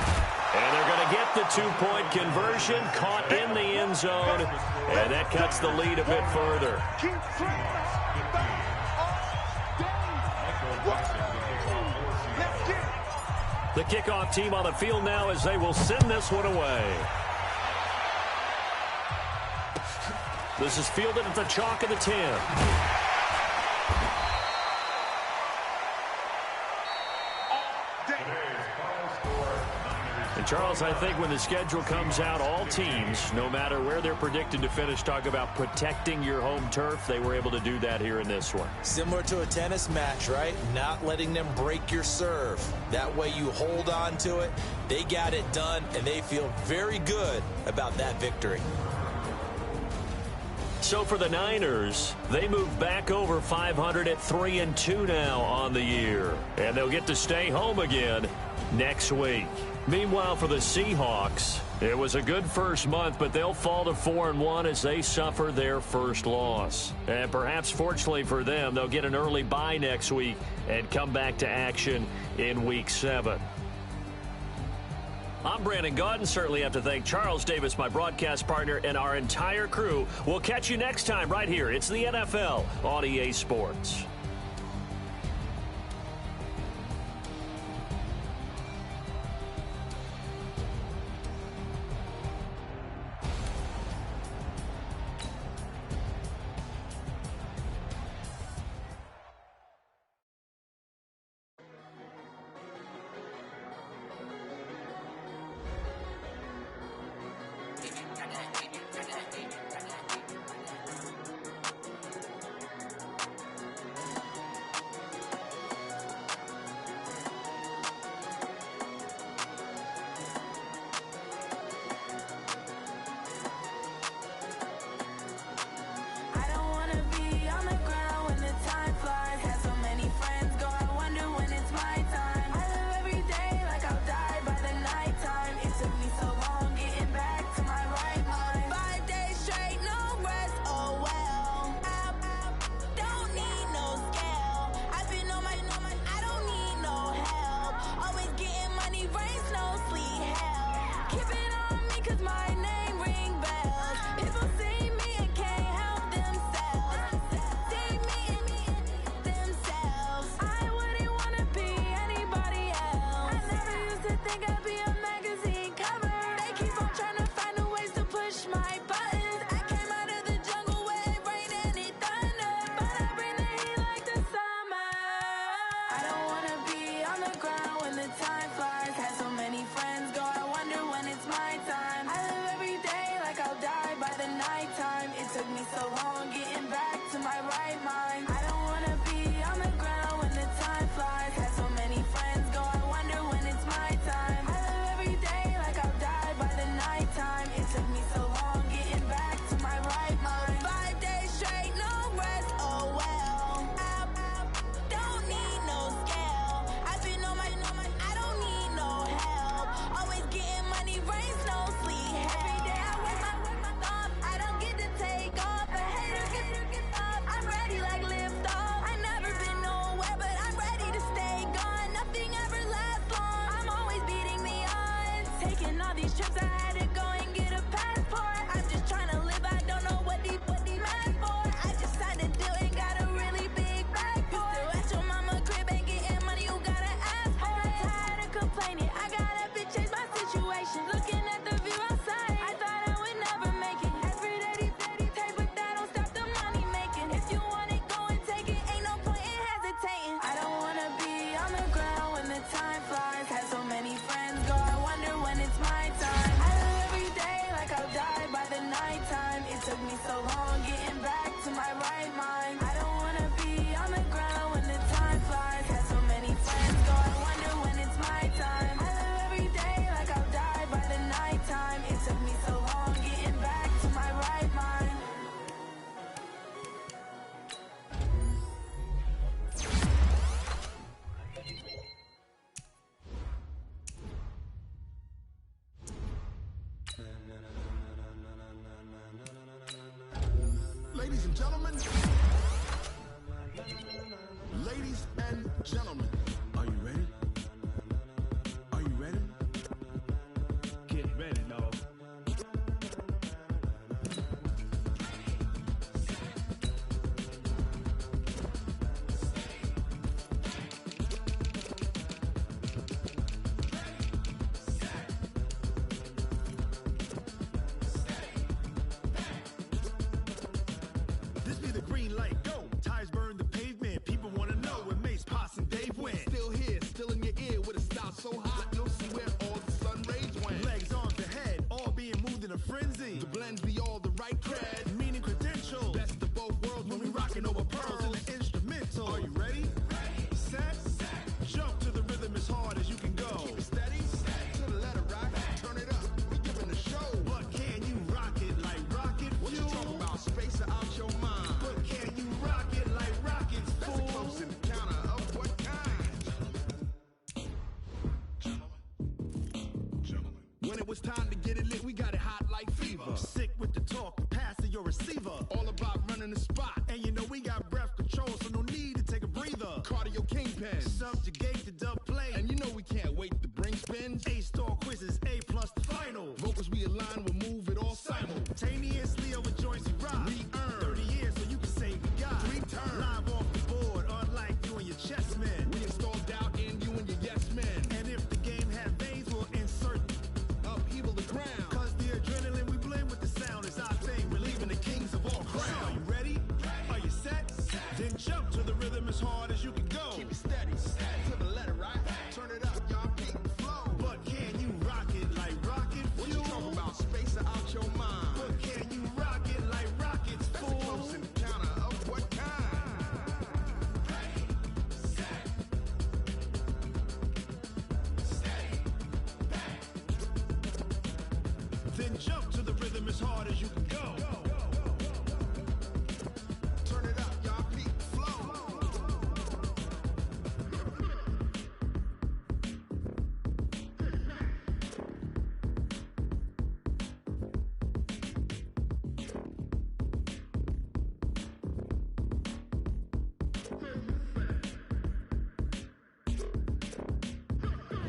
And they're going to get the 2-point conversion, caught in the end zone. And that cuts the lead a bit further. The kickoff team on the field now as they will send this one away. This is fielded at the chalk of the 10. And Charles, I think when the schedule comes out, all teams, no matter where they're predicted to finish, talk about protecting your home turf. They were able to do that here in this one. Similar to a tennis match, right? Not letting them break your serve. That way you hold on to it. They got it done, and they feel very good about that victory. So for the Niners, they move back over 500 at 3-2 now on the year. And they'll get to stay home again next week. Meanwhile, for the Seahawks, it was a good first month, but they'll fall to 4-1 as they suffer their first loss. And perhaps fortunately for them, they'll get an early bye next week and come back to action in Week 7. I'm Brandon Gaudin. Certainly have to thank Charles Davis, my broadcast partner, and our entire crew. We'll catch you next time right here. It's the NFL on EA Sports. and gentlemen. Ladies and gentlemen. Are you ready? Are you ready? Get ready, dog. This be the green light, go. Tires burn the pavement. People want to know where Mace, Potts, and Dave went. Still here, still in your ear with a style so hot, you'll see where all the sun rays went. Legs, arms, and head, all being moved in a frenzy. The blends be all the right cred, meaning credentials. Best of both worlds when we rockin' over pearls in the instrumental. Are you ready? Set, jump to the rhythm as hard as you can go. Keep it steady, to the letter right, turn it up, we giving a show. But can you rock it like rocket fuel? What you talking about, space out your mind? But can you rock it like rockets, fool? That's a close encounter of what kind? Gentlemen. When it was time to get it lit, we got it hot like fever. Sick with the talk, pass to your receiver. All about running the spot. And you know we got breath control, so no need to take a breather. Cardio kingpin, subjugate the dub play. And you know we can't wait to bring spins. A-star quizzes, A+ the final. Vocals we align, we'll move it all simultaneously over joints we rock. We earn 30 years, so you can say we got 3 turns. Live off the board, unlike you and your chess men. We install doubt in you and your yes men. And if the game had veins, we'll insert upheaval the ground. Cause the adrenaline we blend with the sound is our thing. We're leaving the kings of all crowns. So are you ready? Are you set? Then jump to the rhythm as hard as you can go. Keep it steady, to the letter right. Turn it up, y'all peak the flow. But can you rock it like rocket fuel? What you talking about, space out your mind? But can you rock it like rockets, fool? That's a close encounter of what kind? Then jump to the rhythm as hard as you can go. Turn it up, y'all peak the flow.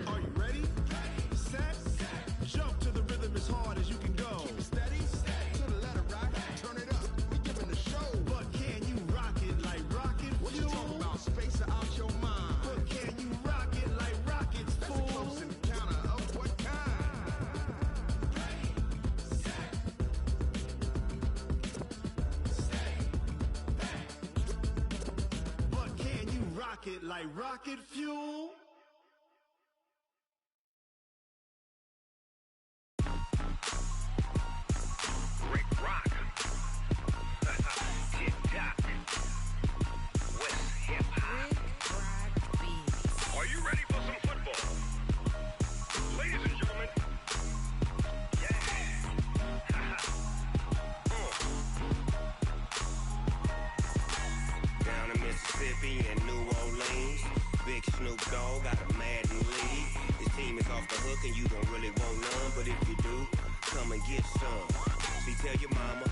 Are you ready? Set, jump to the rhythm as hard as you can go. Keep it steady, to the letter right. Turn it up, we giving a show. But can you rock it like rocket fuel? What you talking about, space out your mind? But can you rock it like rockets, fool? That's a close encounter of what kind? But can you rock it like rocket fuel? Rick Rock. Tick-tock. West hip-hop. Are you ready for some football? Ladies and gentlemen. Yeah. Down in Mississippi and New Orleans, Big Snoop Dogg got a Madden lead. His team is off the hook and you don't really want none, but if you do, come and get some. See, tell your mama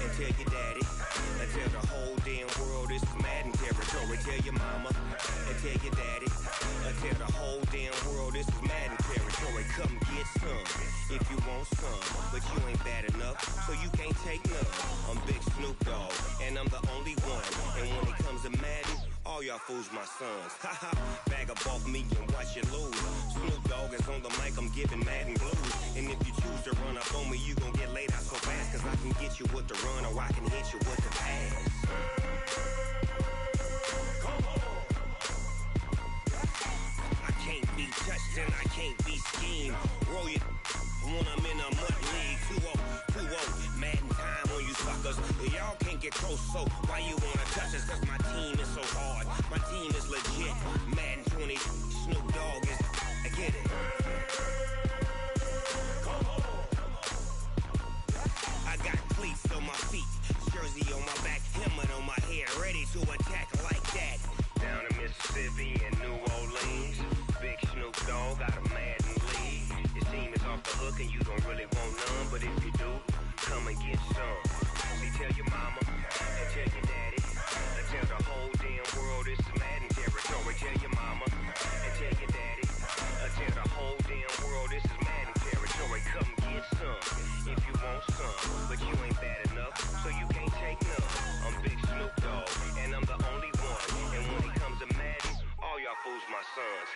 and tell your daddy and tell the whole damn world this is Madden territory. Tell your mama and tell your daddy and tell the whole damn world this is Madden territory. Come get some if you want some, but you ain't bad enough, so you can't take none. I'm Big Snoop Dogg and I'm the only one. And when it comes to Madden, all y'all fools my sons. Haha, bag up off me and watch you lose. Snoop Dogg is on the mic, I'm giving Madden blues. And if you choose to run up on me, you gon' get laid out so fast. Cause I can get you with the run or I can hit you with the pass. Come on. I can't be touched and I can't be schemed. Roll you when I'm in a mud league. 2-0, Madden time on you suckers. Y'all can't get close, so why you wanna touch us? Cause my team is so hard. My team is legit. Madden 20, Snoop Dogg is. I get it. Come on. I got cleats on my feet, jersey on my back, helmet on my head, ready to attack. sons.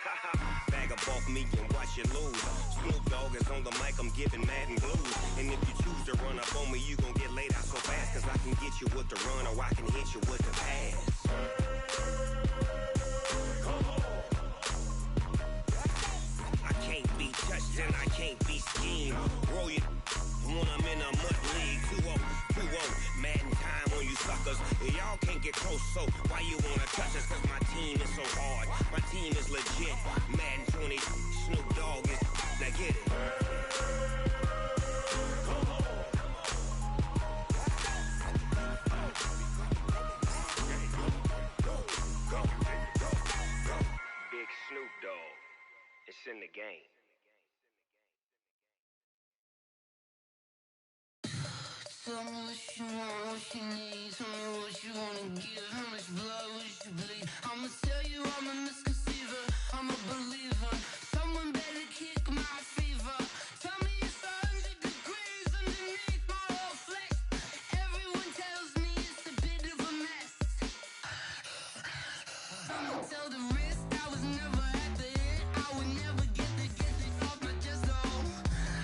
Bag up off me and watch you lose. Snoop Dogg is on the mic, I'm giving Madden blues. And if you choose to run up on me, you gon' get laid out so fast. Cause I can get you with the run or I can hit you with the pass. I can't be touched and I can't be schemed. Roll you when I'm in a mud league. 2-0, Madden time on you suckers. Y'all can't get close, so why you wanna touch us? Cause my team is so hard. My team is legit. Madden 20, Snoop Dogg is. Now get it. Big Snoop Dogg. It's in the game. Tell me what you want, what you need. Tell me what you wanna give. How much blood would you bleed? I'ma tell you I'm a misconceiver. I'm a believer. Someone better kick my fever. Tell me it's 100 degrees underneath my whole flesh. Everyone tells me it's a bit of a mess. I'ma tell the risk I was never at the end. I would never get it off my chest though.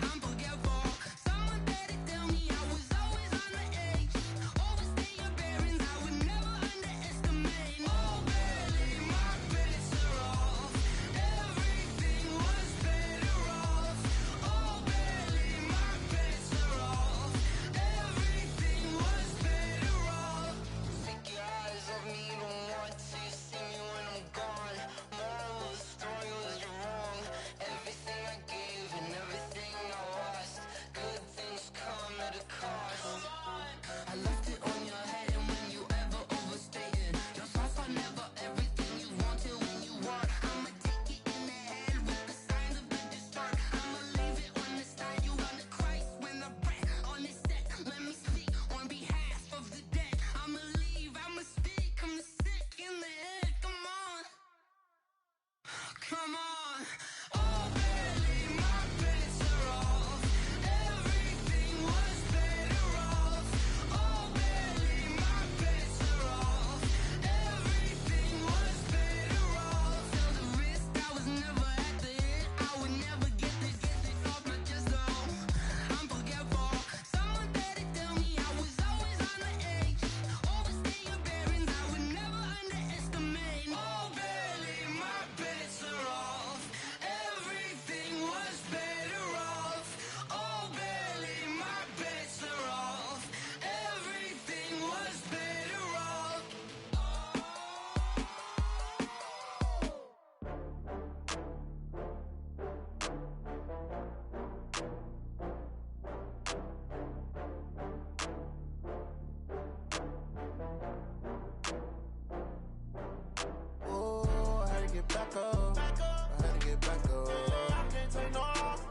I'm forgetful. Someone better tell me I was always on the edge. Overstay your bearings, I would never underestimate. Oh barely, my credits are off. Everything was better off. Oh barely, my credits are off. Everything was better off. Take your eyes off me, you don't want to see me when I'm gone. Moral of the story was you're wrong. Everything I gave and everything I lost. Good things come at a cost. I left it on your head, and when you ever overstated, your thoughts are never everything you wanted when you want. I'ma take it in the head with the signs of the distort. I'ma leave it on the side. You on the Christ when I breath on this set. Let me speak on behalf of the dead. I'ma leave, I'ma speak. I'm the sick in the head. Come on, come on. Oh, barely, my credits are off. Everything was better off. Oh, barely, my credits are off. Everything was better off. Tell the risk I was never at the end. I would never get it off my chest though. I'm forgetful. Someone better tell me I was always on the edge. Overstay your bearings, I would never underestimate. Oh, barely, my credits are off. Everything was better off. Oh, barely, my credits are off. Everything was better off. Oh, I had to get back up. I had to get back up. I can't take no loss.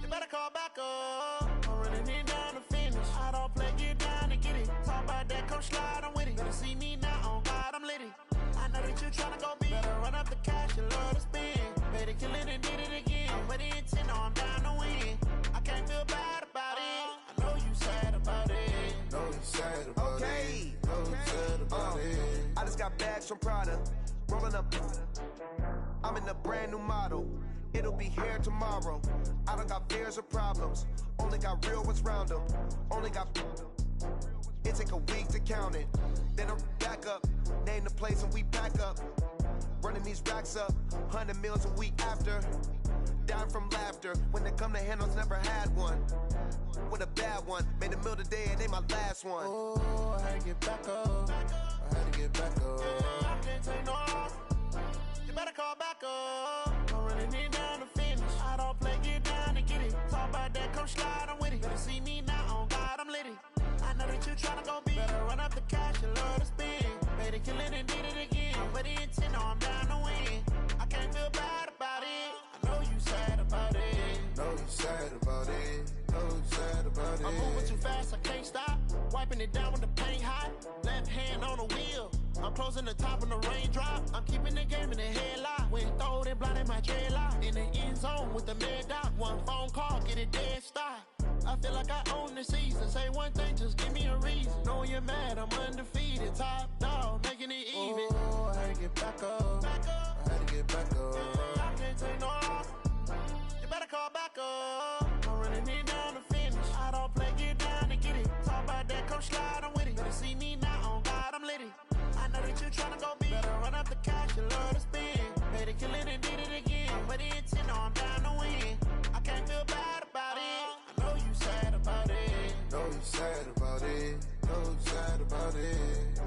You better call back up. I'm running it down to finish. I don't play, get down to get it. Talk about that, come slide, I'm with it. Better see me now, on God, I'm litty. I know that you tryna go big. Better run up the cash, you love to spend. Better kill it and did it again. I'm with the intent, no, I'm down to win. I can't feel bad about it. I know you sad about it. Know you sad about it. Know you sad about it. I just got bags from Prada, rolling up. I'm in a brand new model. It'll be here tomorrow. I don't got fears or problems. Only got real ones round them. Only got. It take a week to count it. Then I'm back up. Name the place and we back up. Running these racks up. 100 meals a week after. Down from laughter. When they come to handles, never had one. With a bad one. Made a meal today and they my last one. Oh, I had to get back up. I had to get back up. I can't take no loss. You better call back up. I'm running it down to finish. I don't play, get down to get it. Talk about that, come slide, I'm with it. Better see me now, on God, I'm litty. I know that you tryna go big. Better run up the cash, you love to spend. Better kill it and did it again. I'm with the intent, no, I'm down to win. I can't feel bad about it. I know you sad about it. Know you sad about it. Know you sad about it. I'm moving too fast, I can't stop. Wiping it down when the paint hot. Left hand on the wheel. I'm closing the top when the raindrop. I'm keeping the game in the headlock. When throwed and blinded my dreadlock. In the end zone with the mad dot. One phone call, get it dead stop. I feel like I own the season. Say one thing, just give me a reason. Know you're mad, I'm undefeated. Top dog, making it even. Oh, I had to get back up. I had to get get back up. I can't take no loss. You better call back up. I'm running it down to finish. I don't play, get down to get it. Talk about that, come slide, I'm with it. Better see me now, on God, I'm litty. I know that you tryna go big. Better run up the cash, you love to spend. Better kill it and did it again. But the intent, no, I'm down to win. I can't feel bad about it. I know you sad about it. Know you sad about it. Know you sad about it.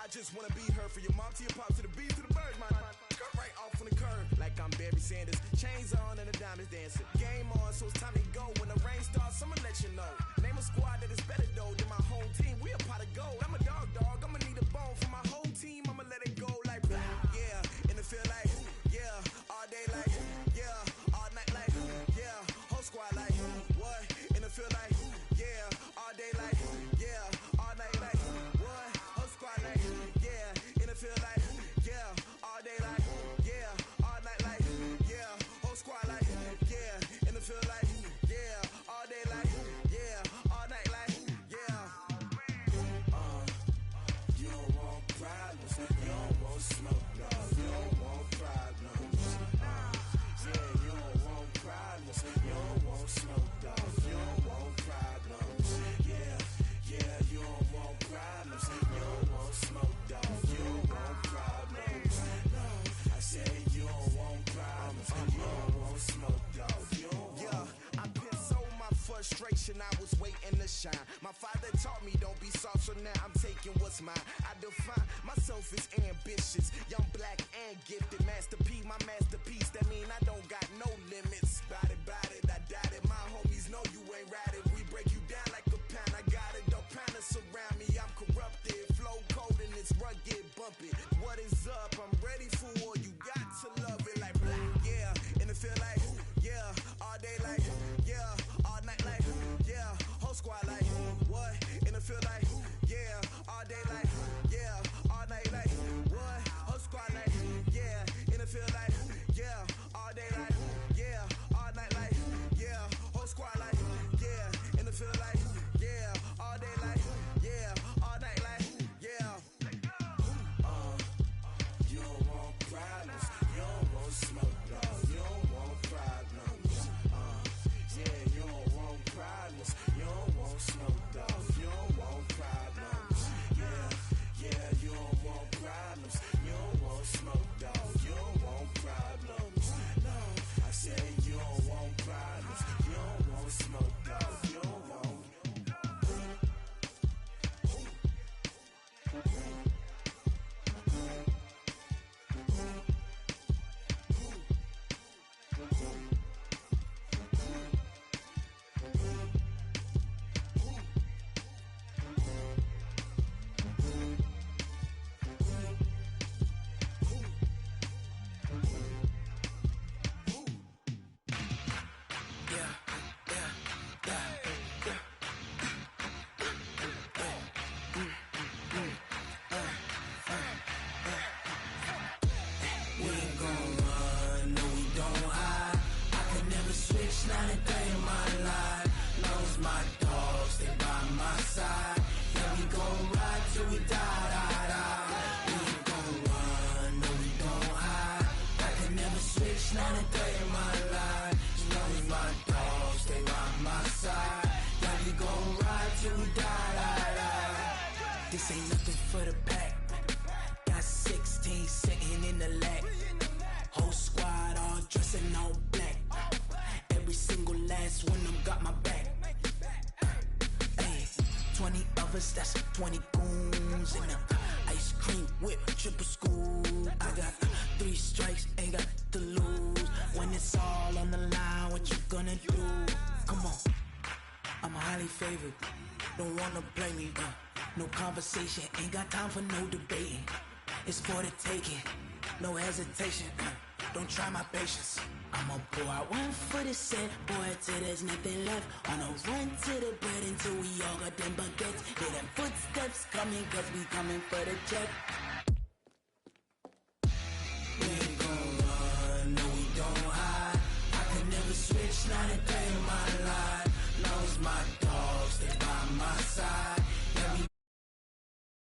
Just wanna be her for your mom to your pop to the beat to the birds, man. Skirt right off on the curb like I'm Barry Sanders. Chains on and the diamonds dancing. Game on, so it's time to go. When the rain starts, I'ma let you know. Name a squad that is better though than my home team. We a pot of gold. I'm a dog. I'ma need a bone for my whole team. I'ma let it go like yeah. In the feel like yeah. All day like yeah. All night like yeah. Whole squad like what? In the feel like yeah. All day like yeah. All night like what? Whole squad like yeah. In the feel like yeah. All day like yeah. All night like yeah. Whole squad like yeah. In the feel like yeah. All day like yeah. All night like yeah. You don't want problems. You don't want smoke. No. You don't want problems. Yeah, you don't want problems. You don't want smoke. No. You don't want problems. Yeah, you don't want problems. You don't want smoke. No. You don't want problems. No, I said you don't want problems. You don't want smoke. No. You don't want. Yeah, I've been so my frustration. I was waiting to shine. My father taught me don't be soft, so now I'm taking what's mine. I define myself as ambitious, young, black, and gifted. Master P, my masterpiece. That mean I don't got no limits. Bout it, I doubt it. My homies know you ain't ratted. We break you down like a pound. I got it, don't pound us around me. I'm corrupted, flow cold and it's rugged, bumpy. What is up? I'm ready for war. You got to love it like black. Yeah, and it feel like yeah. All day like yeah. All night like yeah. Whole squad like what? And it feel like yeah. All day like yeah. All night like what? Whole squad like yeah. And it feel like yeah. All day like yeah. All night like yeah. Whole squad like yeah. And it feel like yeah. All day like yeah. All night that's 20 goons in the ice cream whip, triple scoop. I got 3 strikes, ain't got to lose. When it's all on the line, what you gonna do? Come on, I'm highly favored. Don't wanna play me, no conversation, ain't got time for no debating. It's for the taking, no hesitation. Don't try my patience. I'ma pour out one for the set, boy, till there's nothing left. On a run to the bread until we all got them baguettes. Hear them footsteps coming, cause we coming for the check.